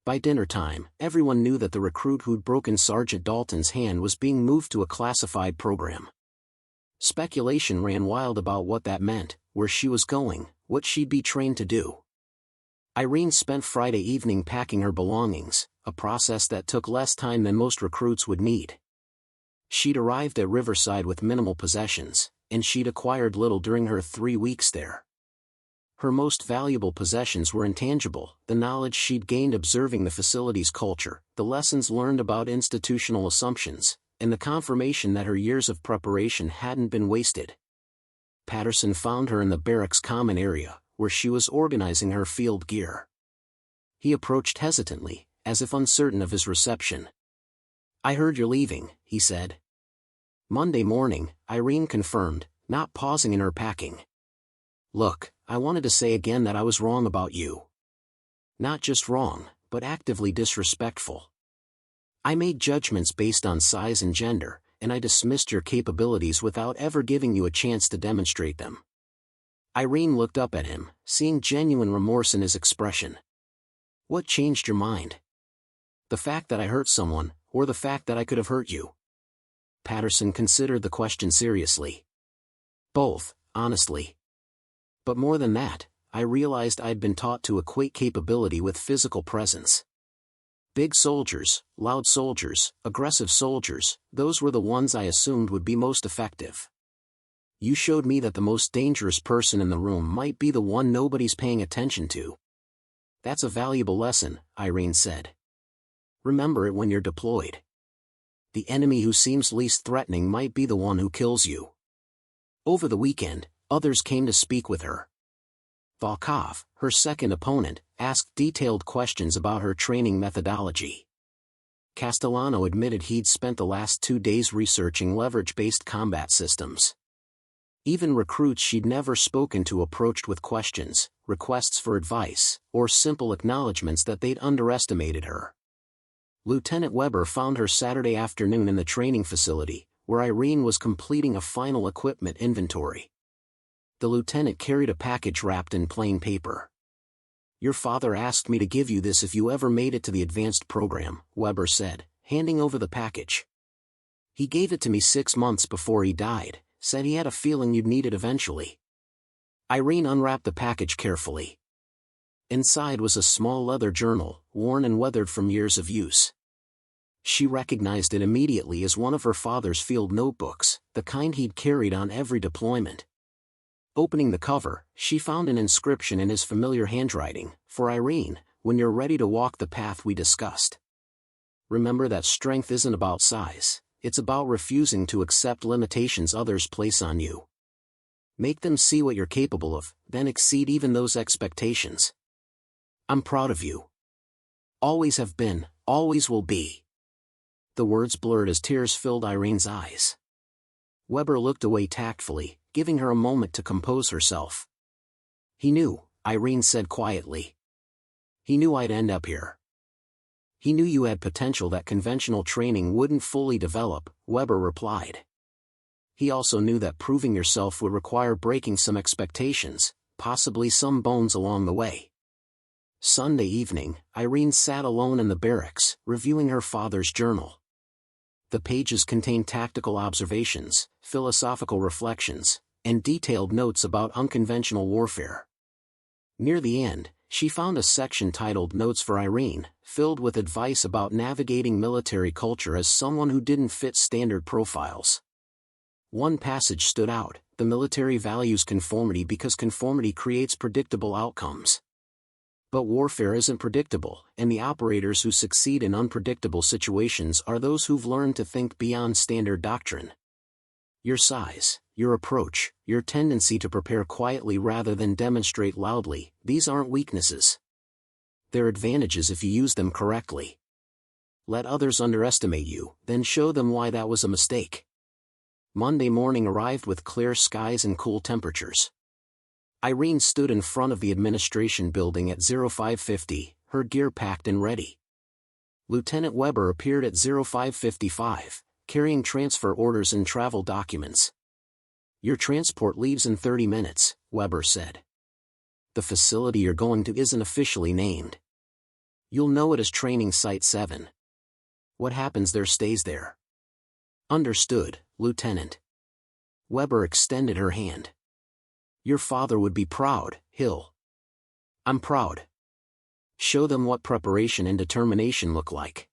By dinner time, everyone knew that the recruit who'd broken Sergeant Dalton's hand was being moved to a classified program. Speculation ran wild about what that meant, where she was going, what she'd be trained to do. Irene spent Friday evening packing her belongings, a process that took less time than most recruits would need. She'd arrived at Riverside with minimal possessions, and she'd acquired little during her 3 weeks there. Her most valuable possessions were intangible, the knowledge she'd gained observing the facility's culture, the lessons learned about institutional assumptions, and the confirmation that her years of preparation hadn't been wasted. Patterson found her in the barracks common area, where she was organizing her field gear. He approached hesitantly, as if uncertain of his reception. I heard you're leaving, he said. Monday morning, Irene confirmed, not pausing in her packing. Look, I wanted to say again that I was wrong about you. Not just wrong, but actively disrespectful. I made judgments based on size and gender, and I dismissed your capabilities without ever giving you a chance to demonstrate them. Irene looked up at him, seeing genuine remorse in his expression. What changed your mind? The fact that I hurt someone, or the fact that I could have hurt you? Patterson considered the question seriously. Both, honestly. But more than that, I realized I'd been taught to equate capability with physical presence. Big soldiers, loud soldiers, aggressive soldiers, those were the ones I assumed would be most effective. You showed me that the most dangerous person in the room might be the one nobody's paying attention to. That's a valuable lesson, Irene said. Remember it when you're deployed. the enemy who seems least threatening might be the one who kills you. Over the weekend, others came to speak with her. Volkov, her second opponent, asked detailed questions about her training methodology. Castellano admitted he'd spent the last 2 days researching leverage-based combat systems. Even recruits she'd never spoken to approached with questions, requests for advice, or simple acknowledgments that they'd underestimated her. Lieutenant Weber found her Saturday afternoon in the training facility, where Irene was completing a final equipment inventory. The lieutenant carried a package wrapped in plain paper. "Your father asked me to give you this if you ever made it to the advanced program," Weber said, handing over the package. "He gave it to me 6 months before he died, said he had a feeling you'd need it eventually." Irene unwrapped the package carefully. Inside was a small leather journal, worn and weathered from years of use. She recognized it immediately as one of her father's field notebooks, the kind he'd carried on every deployment. Opening the cover, she found an inscription in his familiar handwriting, "For Irene, when you're ready to walk the path we discussed. Remember that strength isn't about size, it's about refusing to accept limitations others place on you. Make them see what you're capable of, then exceed even those expectations. I'm proud of you. Always have been, always will be." The words blurred as tears filled Irene's eyes. Weber looked away tactfully, giving her a moment to compose herself. "He knew," Irene said quietly. "He knew I'd end up here. He knew you had potential that conventional training wouldn't fully develop," Weber replied. "He also knew that proving yourself would require breaking some expectations, possibly some bones along the way." Sunday evening, Irene sat alone in the barracks, reviewing her father's journal. The pages contained tactical observations, philosophical reflections, and detailed notes about unconventional warfare. Near the end, she found a section titled "Notes for Irene," filled with advice about navigating military culture as someone who didn't fit standard profiles. One passage stood out: "The military values conformity because conformity creates predictable outcomes. But warfare isn't predictable, and the operators who succeed in unpredictable situations are those who've learned to think beyond standard doctrine. Your size, your approach, your tendency to prepare quietly rather than demonstrate loudly, these aren't weaknesses. They're advantages if you use them correctly. Let others underestimate you, then show them why that was a mistake." Monday morning arrived with clear skies and cool temperatures. Irene stood in front of the administration building at 0550, her gear packed and ready. Lieutenant Weber appeared at 0555, carrying transfer orders and travel documents. "Your transport leaves in 30 minutes, Weber said. "The facility you're going to isn't officially named. You'll know it as Training Site 7. What happens there stays there." "Understood, Lieutenant." Weber extended her hand. "Your father would be proud, Hill." "I'm proud. Show them what preparation and determination look like."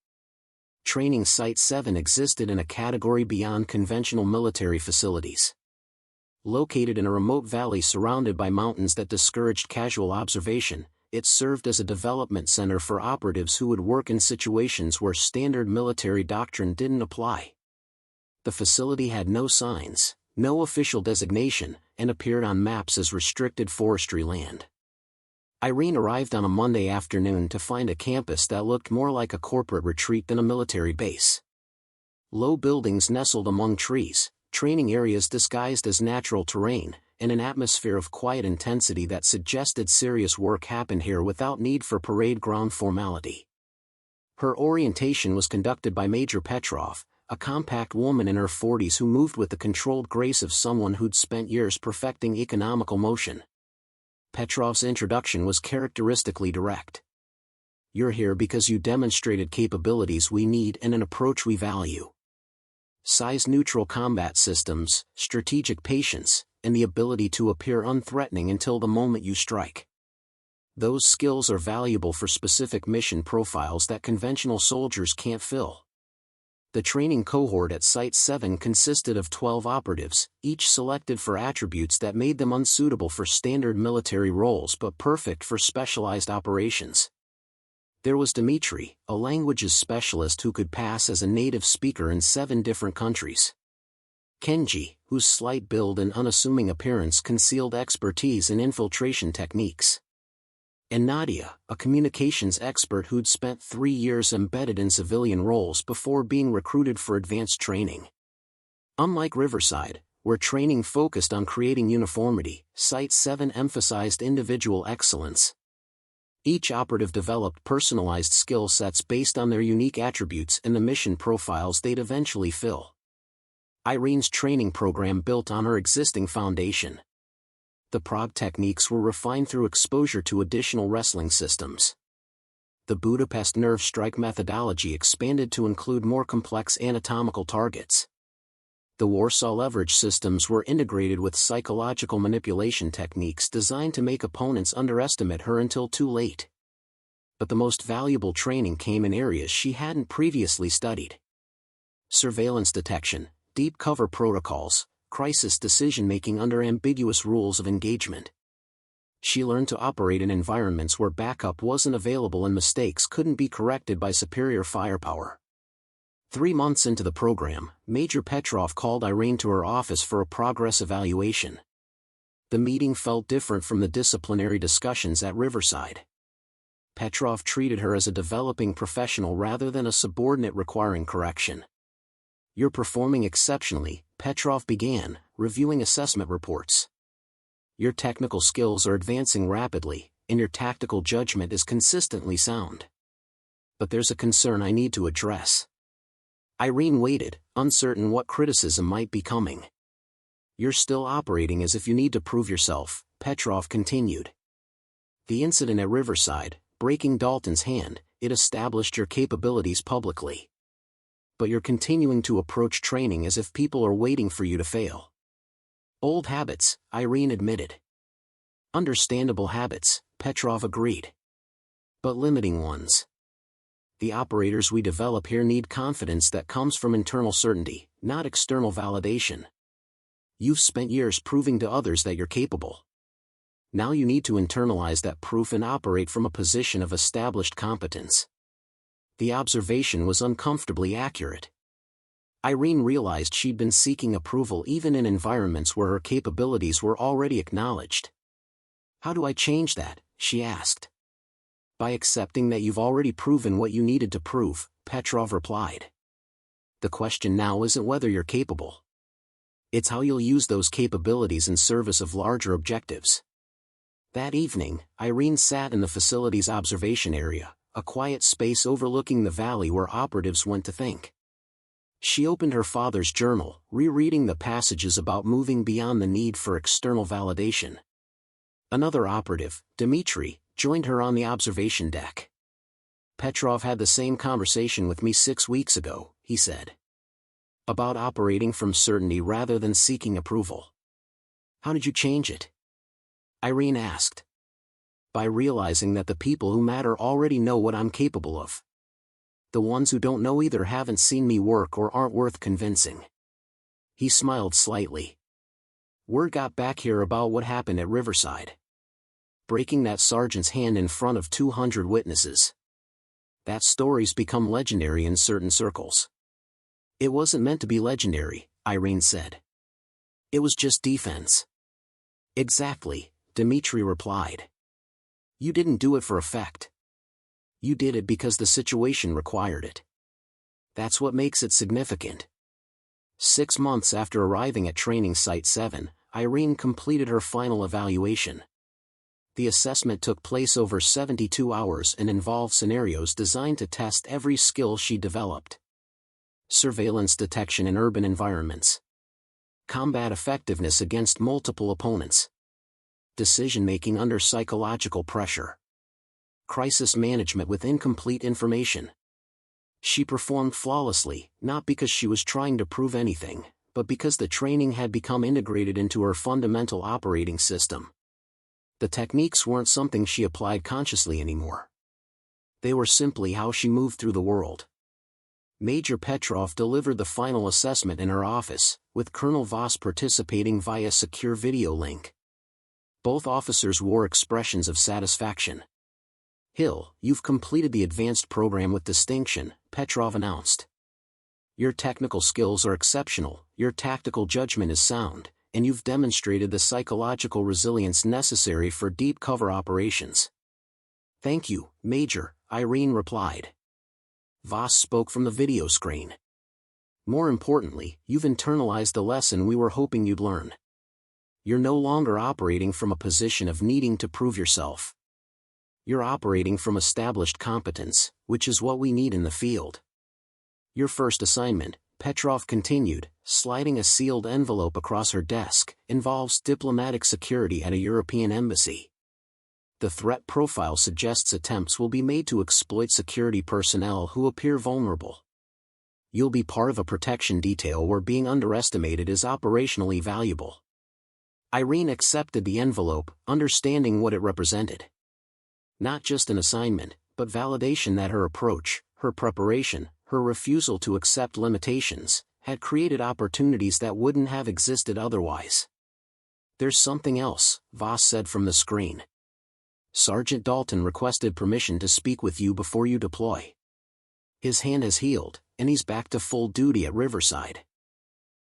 Training Site 7 existed in a category beyond conventional military facilities. Located in a remote valley surrounded by mountains that discouraged casual observation, it served as a development center for operatives who would work in situations where standard military doctrine didn't apply. The facility had no signs, no official designation, and appeared on maps as restricted forestry land. Irene arrived on a Monday afternoon to find a campus that looked more like a corporate retreat than a military base. Low buildings nestled among trees, training areas disguised as natural terrain, and an atmosphere of quiet intensity that suggested serious work happened here without need for parade ground formality. Her orientation was conducted by Major Petrov, a compact woman in her 40s who moved with the controlled grace of someone who'd spent years perfecting economical motion. Petrov's introduction was characteristically direct. "You're here because you demonstrated capabilities we need and an approach we value. Size-neutral combat systems, strategic patience, and the ability to appear unthreatening until the moment you strike. Those skills are valuable for specific mission profiles that conventional soldiers can't fill." The training cohort at Site 7 consisted of 12 operatives, each selected for attributes that made them unsuitable for standard military roles but perfect for specialized operations. There was Dmitri, a languages specialist who could pass as a native speaker in 7 different countries. Kenji, whose slight build and unassuming appearance concealed expertise in infiltration techniques. And Nadia, a communications expert who'd spent 3 years embedded in civilian roles before being recruited for advanced training. Unlike Riverside, where training focused on creating uniformity, Site 7 emphasized individual excellence. Each operative developed personalized skill sets based on their unique attributes and the mission profiles they'd eventually fill. Irene's training program built on her existing foundation. The Prague techniques were refined through exposure to additional wrestling systems. The Budapest nerve strike methodology expanded to include more complex anatomical targets. The Warsaw leverage systems were integrated with psychological manipulation techniques designed to make opponents underestimate her until too late. But the most valuable training came in areas she hadn't previously studied. Surveillance detection, deep cover protocols, crisis decision-making under ambiguous rules of engagement. She learned to operate in environments where backup wasn't available and mistakes couldn't be corrected by superior firepower. 3 months into the program, Major Petrov called Irene to her office for a progress evaluation. The meeting felt different from the disciplinary discussions at Riverside. Petrov treated her as a developing professional rather than a subordinate requiring correction. "You're performing exceptionally," Petrov began, reviewing assessment reports. "Your technical skills are advancing rapidly, and your tactical judgment is consistently sound. But there's a concern I need to address." Irene waited, uncertain what criticism might be coming. "You're still operating as if you need to prove yourself," Petrov continued. "The incident at Riverside, breaking Dalton's hand, it established your capabilities publicly. But you're continuing to approach training as if people are waiting for you to fail." "Old habits," Irene admitted. "Understandable habits," Petrov agreed. "But limiting ones. The operators we develop here need confidence that comes from internal certainty, not external validation. You've spent years proving to others that you're capable. Now you need to internalize that proof and operate from a position of established competence." The observation was uncomfortably accurate. Irene realized she'd been seeking approval even in environments where her capabilities were already acknowledged. "How do I change that?" she asked. "By accepting that you've already proven what you needed to prove," Petrov replied. "The question now isn't whether you're capable. It's how you'll use those capabilities in service of larger objectives." That evening, Irene sat in the facility's observation area, a quiet space overlooking the valley where operatives went to think. She opened her father's journal, rereading the passages about moving beyond the need for external validation. Another operative, Dmitri, joined her on the observation deck. "Petrov had the same conversation with me 6 weeks ago," he said. "About operating from certainty rather than seeking approval." "How did you change it?" Irene asked. "By realizing that the people who matter already know what I'm capable of. The ones who don't know either haven't seen me work or aren't worth convincing." He smiled slightly. "Word got back here about what happened at Riverside. Breaking that sergeant's hand in front of 200 witnesses. That story's become legendary in certain circles." "It wasn't meant to be legendary," Irene said. "It was just defense." "Exactly," Dmitri replied. "You didn't do it for effect. You did it because the situation required it. That's what makes it significant." 6 months after arriving at Training Site 7, Irene completed her final evaluation. The assessment took place over 72 hours and involved scenarios designed to test every skill she developed. Surveillance detection in urban environments. Combat effectiveness against multiple opponents. Decision-making under psychological pressure. Crisis management with incomplete information. She performed flawlessly, not because she was trying to prove anything, but because the training had become integrated into her fundamental operating system. The techniques weren't something she applied consciously anymore. They were simply how she moved through the world. Major Petrov delivered the final assessment in her office, with Colonel Voss participating via secure video link. Both officers wore expressions of satisfaction. Hill, you've completed the advanced program with distinction, Petrov announced. Your technical skills are exceptional, your tactical judgment is sound, and you've demonstrated the psychological resilience necessary for deep cover operations. Thank you, Major, Irene replied. Voss spoke from the video screen. More importantly, you've internalized the lesson we were hoping you'd learn. You're no longer operating from a position of needing to prove yourself. You're operating from established competence, which is what we need in the field. Your first assignment, Petrov continued, sliding a sealed envelope across her desk, involves diplomatic security at a European embassy. The threat profile suggests attempts will be made to exploit security personnel who appear vulnerable. You'll be part of a protection detail where being underestimated is operationally valuable. Irene accepted the envelope, understanding what it represented. Not just an assignment, but validation that her approach, her preparation, her refusal to accept limitations, had created opportunities that wouldn't have existed otherwise. There's something else, Voss said from the screen. Sergeant Dalton requested permission to speak with you before you deploy. His hand has healed, and he's back to full duty at Riverside.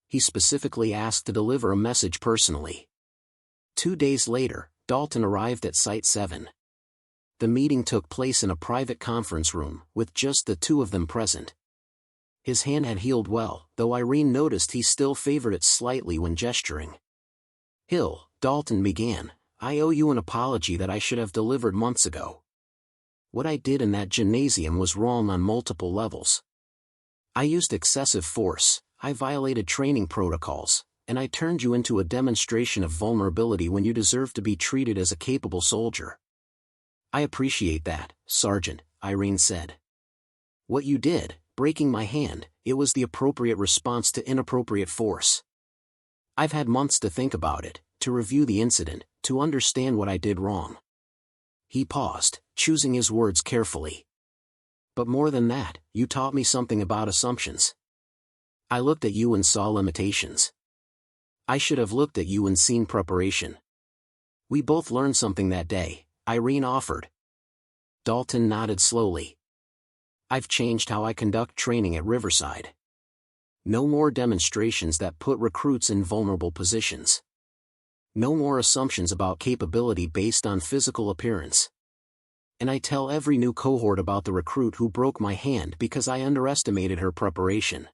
He specifically asked to deliver a message personally. 2 days later, Dalton arrived at Site 7. The meeting took place in a private conference room, with just the two of them present. His hand had healed well, though Irene noticed he still favored it slightly when gesturing. Hill, Dalton began, I owe you an apology that I should have delivered months ago. What I did in that gymnasium was wrong on multiple levels. I used excessive force, I violated training protocols, and I turned you into a demonstration of vulnerability when you deserved to be treated as a capable soldier. I appreciate that, Sergeant, Irene said. What you did, breaking my hand, it was the appropriate response to inappropriate force. I've had months to think about it, to review the incident, to understand what I did wrong. He paused, choosing his words carefully. But more than that, you taught me something about assumptions. I looked at you and saw limitations. I should have looked at you and seen preparation. We both learned something that day, Irene offered. Dalton nodded slowly. I've changed how I conduct training at Riverside. No more demonstrations that put recruits in vulnerable positions. No more assumptions about capability based on physical appearance. And I tell every new cohort about the recruit who broke my hand because I underestimated her preparation.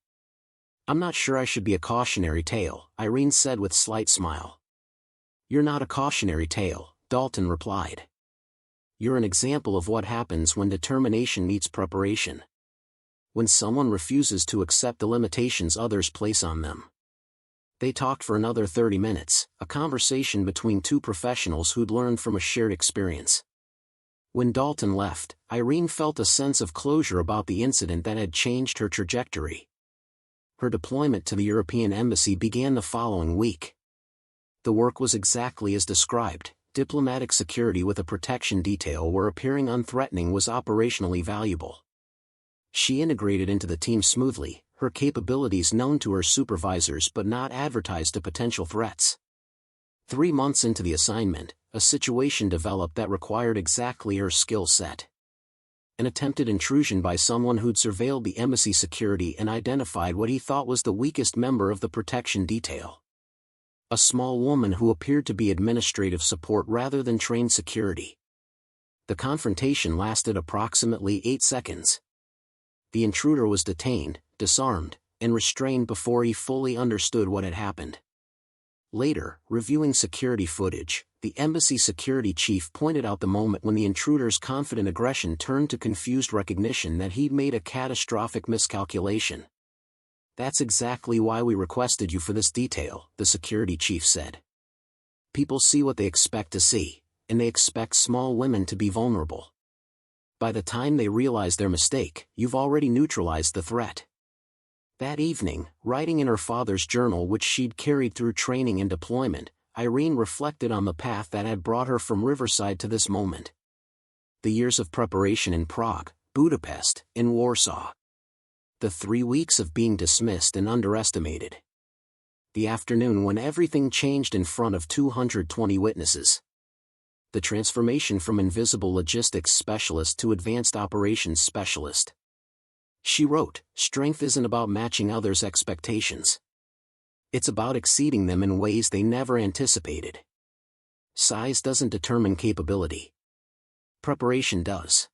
I'm not sure I should be a cautionary tale, Irene said with slight smile. You're not a cautionary tale, Dalton replied. You're an example of what happens when determination meets preparation. When someone refuses to accept the limitations others place on them. They talked for another 30 minutes, a conversation between two professionals who'd learned from a shared experience. When Dalton left, Irene felt a sense of closure about the incident that had changed her trajectory. Her deployment to the European embassy began the following week. The work was exactly as described. Diplomatic security with a protection detail where appearing unthreatening was operationally valuable. She integrated into the team smoothly, her capabilities known to her supervisors but not advertised to potential threats. 3 months into the assignment, a situation developed that required exactly her skill set. An attempted intrusion by someone who'd surveilled the embassy security and identified what he thought was the weakest member of the protection detail. A small woman who appeared to be administrative support rather than trained security. The confrontation lasted approximately 8 seconds. The intruder was detained, disarmed, and restrained before he fully understood what had happened. Later, reviewing security footage, the embassy security chief pointed out the moment when the intruder's confident aggression turned to confused recognition that he'd made a catastrophic miscalculation. That's exactly why we requested you for this detail, the security chief said. People see what they expect to see, and they expect small women to be vulnerable. By the time they realize their mistake, you've already neutralized the threat. That evening, writing in her father's journal which she'd carried through training and deployment, Irene reflected on the path that had brought her from Riverside to this moment. The years of preparation in Prague, Budapest, and Warsaw. The 3 weeks of being dismissed and underestimated. The afternoon when everything changed in front of 220 witnesses. The transformation from invisible logistics specialist to advanced operations specialist. She wrote, "Strength isn't about matching others' expectations. It's about exceeding them in ways they never anticipated. Size doesn't determine capability. Preparation does.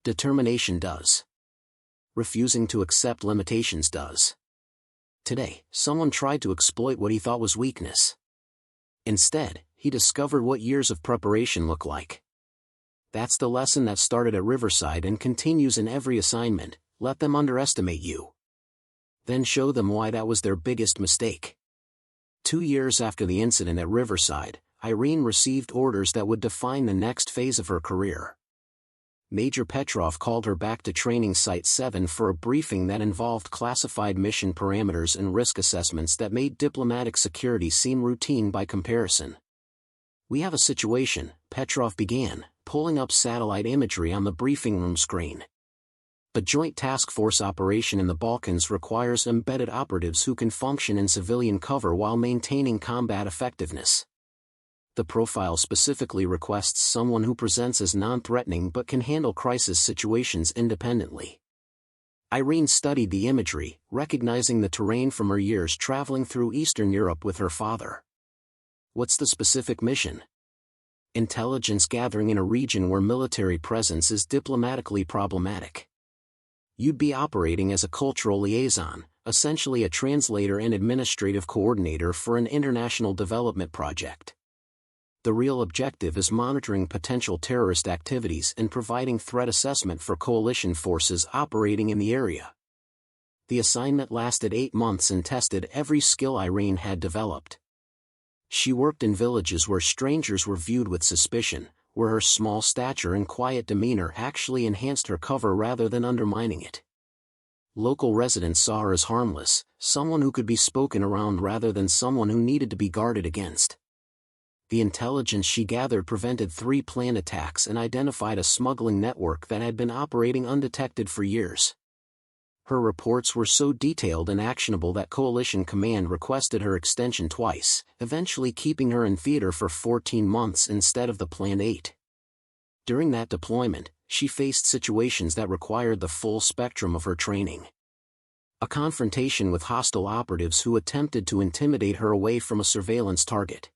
Determination does. Refusing to accept limitations does." Today, someone tried to exploit what he thought was weakness. Instead, he discovered what years of preparation look like. That's the lesson that started at Riverside and continues in every assignment: let them underestimate you. Then show them why that was their biggest mistake. 2 years after the incident at Riverside, Irene received orders that would define the next phase of her career. Major Petrov called her back to Training Site 7 for a briefing that involved classified mission parameters and risk assessments that made diplomatic security seem routine by comparison. "We have a situation," Petrov began, pulling up satellite imagery on the briefing room screen. "A joint task force operation in the Balkans requires embedded operatives who can function in civilian cover while maintaining combat effectiveness. The profile specifically requests someone who presents as non-threatening but can handle crisis situations independently." Irene studied the imagery, recognizing the terrain from her years traveling through Eastern Europe with her father. "What's the specific mission?" "Intelligence gathering in a region where military presence is diplomatically problematic. You'd be operating as a cultural liaison, essentially a translator and administrative coordinator for an international development project. The real objective is monitoring potential terrorist activities and providing threat assessment for coalition forces operating in the area." The assignment lasted 8 months and tested every skill Irene had developed. She worked in villages where strangers were viewed with suspicion, where her small stature and quiet demeanor actually enhanced her cover rather than undermining it. Local residents saw her as harmless, someone who could be spoken around rather than someone who needed to be guarded against. The intelligence she gathered prevented 3 planned attacks and identified a smuggling network that had been operating undetected for years. Her reports were so detailed and actionable that Coalition Command requested her extension twice, eventually keeping her in theater for 14 months instead of the planned 8. During that deployment, she faced situations that required the full spectrum of her training. A confrontation with hostile operatives who attempted to intimidate her away from a surveillance target.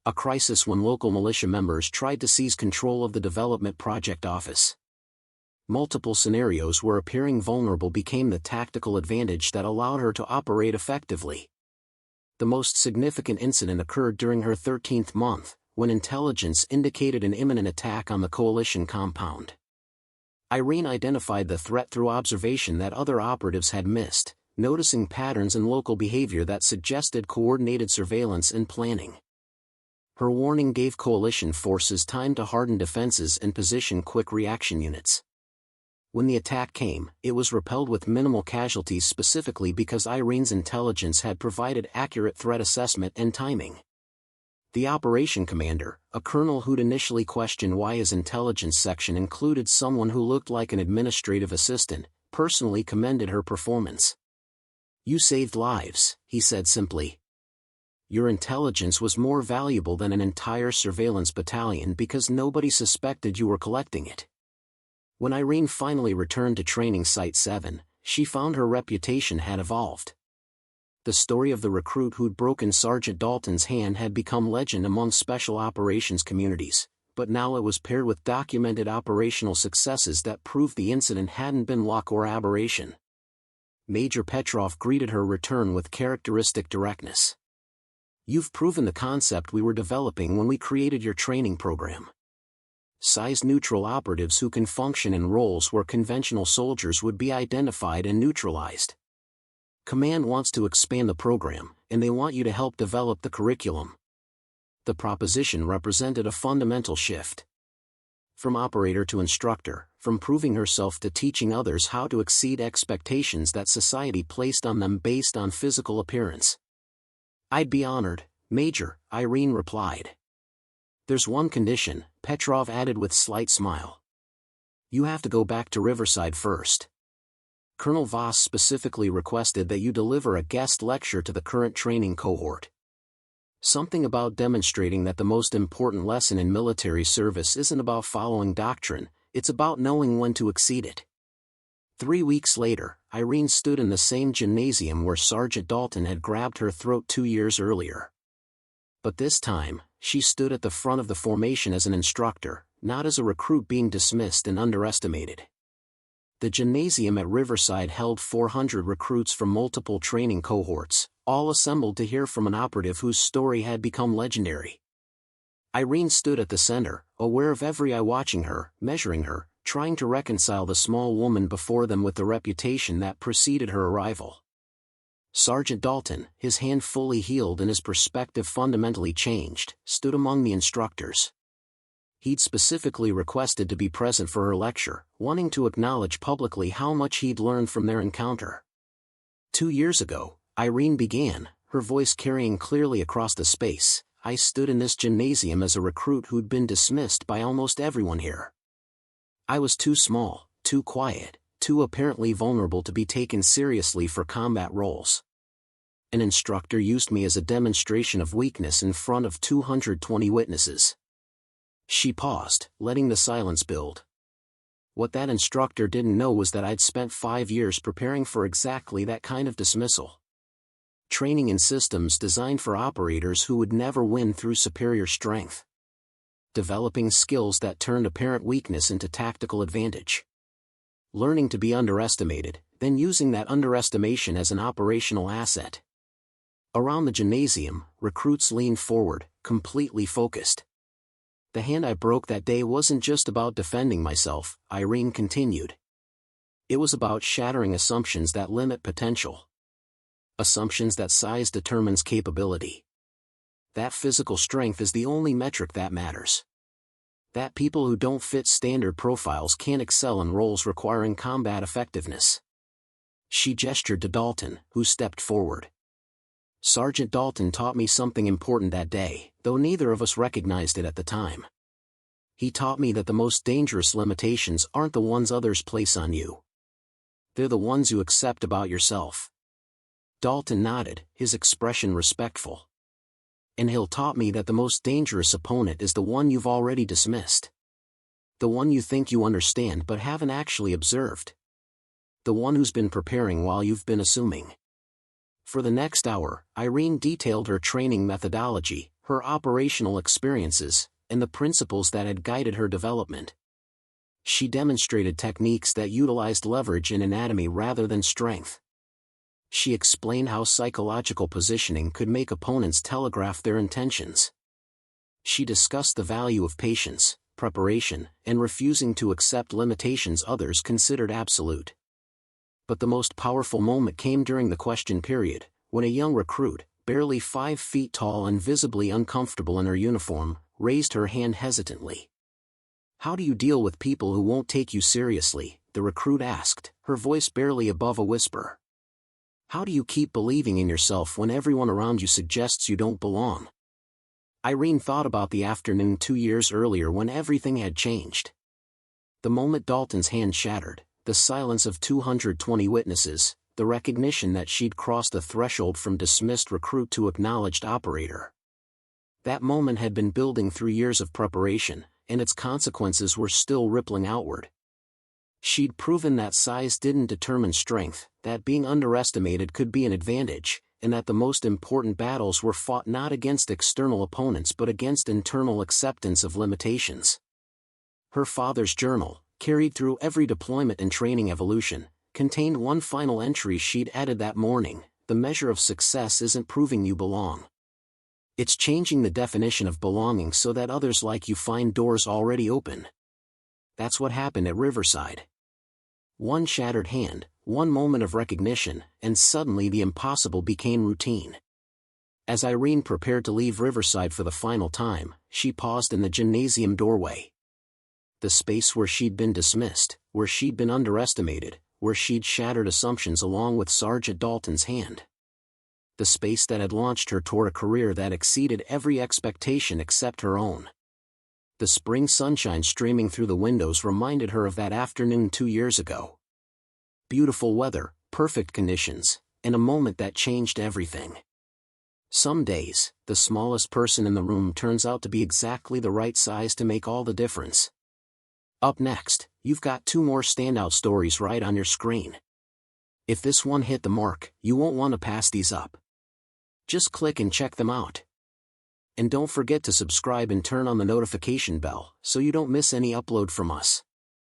A crisis when local militia members tried to seize control of the development project office. Multiple scenarios where appearing vulnerable became the tactical advantage that allowed her to operate effectively. The most significant incident occurred during her 13th month, when intelligence indicated an imminent attack on the coalition compound. Irene identified the threat through observation that other operatives had missed, noticing patterns in local behavior that suggested coordinated surveillance and planning. Her warning gave coalition forces time to harden defenses and position quick reaction units. When the attack came, it was repelled with minimal casualties specifically because Irene's intelligence had provided accurate threat assessment and timing. The operation commander, a colonel who'd initially questioned why his intelligence section included someone who looked like an administrative assistant, personally commended her performance. "You saved lives," he said simply. "Your intelligence was more valuable than an entire surveillance battalion because nobody suspected you were collecting it." When Irene finally returned to Training Site 7, she found her reputation had evolved. The story of the recruit who'd broken Sergeant Dalton's hand had become legend among special operations communities, but now it was paired with documented operational successes that proved the incident hadn't been luck or aberration. Major Petrov greeted her return with characteristic directness. "You've proven the concept we were developing when we created your training program. Size-neutral operatives who can function in roles where conventional soldiers would be identified and neutralized. Command wants to expand the program, and they want you to help develop the curriculum." The proposition represented a fundamental shift. From operator to instructor, from proving herself to teaching others how to exceed expectations that society placed on them based on physical appearance. "I'd be honored, Major," Irene replied. "There's one condition," Petrov added with slight smile. "You have to go back to Riverside first. Colonel Voss specifically requested that you deliver a guest lecture to the current training cohort." Something about demonstrating that the most important lesson in military service isn't about following doctrine, it's about knowing when to exceed it. 3 weeks later, Irene stood in the same gymnasium where Sergeant Dalton had grabbed her throat 2 years earlier. But this time, she stood at the front of the formation as an instructor, not as a recruit being dismissed and underestimated. The gymnasium at Riverside held 400 recruits from multiple training cohorts, all assembled to hear from an operative whose story had become legendary. Irene stood at the center, aware of every eye watching her, measuring her, trying to reconcile the small woman before them with the reputation that preceded her arrival. Sergeant Dalton, his hand fully healed and his perspective fundamentally changed, stood among the instructors. He'd specifically requested to be present for her lecture, wanting to acknowledge publicly how much he'd learned from their encounter. 2 years ago, Irene began, her voice carrying clearly across the space, I stood in this gymnasium as a recruit who'd been dismissed by almost everyone here. I was too small, too quiet, too apparently vulnerable to be taken seriously for combat roles. An instructor used me as a demonstration of weakness in front of 220 witnesses. She paused, letting the silence build. What that instructor didn't know was that I'd spent 5 years preparing for exactly that kind of dismissal. Training in systems designed for operators who would never win through superior strength. Developing skills that turned apparent weakness into tactical advantage. Learning to be underestimated, then using that underestimation as an operational asset. Around the gymnasium, recruits leaned forward, completely focused. The hand I broke that day wasn't just about defending myself, Irene continued. It was about shattering assumptions that limit potential. Assumptions that size determines capability. That physical strength is the only metric that matters. That people who don't fit standard profiles can't excel in roles requiring combat effectiveness. She gestured to Dalton, who stepped forward. Sergeant Dalton taught me something important that day, though neither of us recognized it at the time. He taught me that the most dangerous limitations aren't the ones others place on you. They're the ones you accept about yourself. Dalton nodded, his expression respectful. And Hill taught me that the most dangerous opponent is the one you've already dismissed. The one you think you understand but haven't actually observed. The one who's been preparing while you've been assuming. For the next hour, Irene detailed her training methodology, her operational experiences, and the principles that had guided her development. She demonstrated techniques that utilized leverage in anatomy rather than strength. She explained how psychological positioning could make opponents telegraph their intentions. She discussed the value of patience, preparation, and refusing to accept limitations others considered absolute. But the most powerful moment came during the question period, when a young recruit, barely 5 feet tall and visibly uncomfortable in her uniform, raised her hand hesitantly. "How do you deal with people who won't take you seriously?" the recruit asked, her voice barely above a whisper. "How do you keep believing in yourself when everyone around you suggests you don't belong?" Irene thought about the afternoon 2 years earlier when everything had changed. The moment Dalton's hand shattered, the silence of 220 witnesses, the recognition that she'd crossed the threshold from dismissed recruit to acknowledged operator. That moment had been building through years of preparation, and its consequences were still rippling outward. She'd proven that size didn't determine strength, that being underestimated could be an advantage, and that the most important battles were fought not against external opponents but against internal acceptance of limitations. Her father's journal, carried through every deployment and training evolution, contained one final entry she'd added that morning: the measure of success isn't proving you belong. It's changing the definition of belonging so that others like you find doors already open. That's what happened at Riverside. One shattered hand, one moment of recognition, and suddenly the impossible became routine. As Irene prepared to leave Riverside for the final time, she paused in the gymnasium doorway. The space where she'd been dismissed, where she'd been underestimated, where she'd shattered assumptions along with Sergeant Dalton's hand. The space that had launched her toward a career that exceeded every expectation except her own. The spring sunshine streaming through the windows reminded her of that afternoon 2 years ago. Beautiful weather, perfect conditions, and a moment that changed everything. Some days, the smallest person in the room turns out to be exactly the right size to make all the difference. Up next, you've got 2 more standout stories right on your screen. If this one hit the mark, you won't want to pass these up. Just click and check them out. And don't forget to subscribe and turn on the notification bell so you don't miss any upload from us.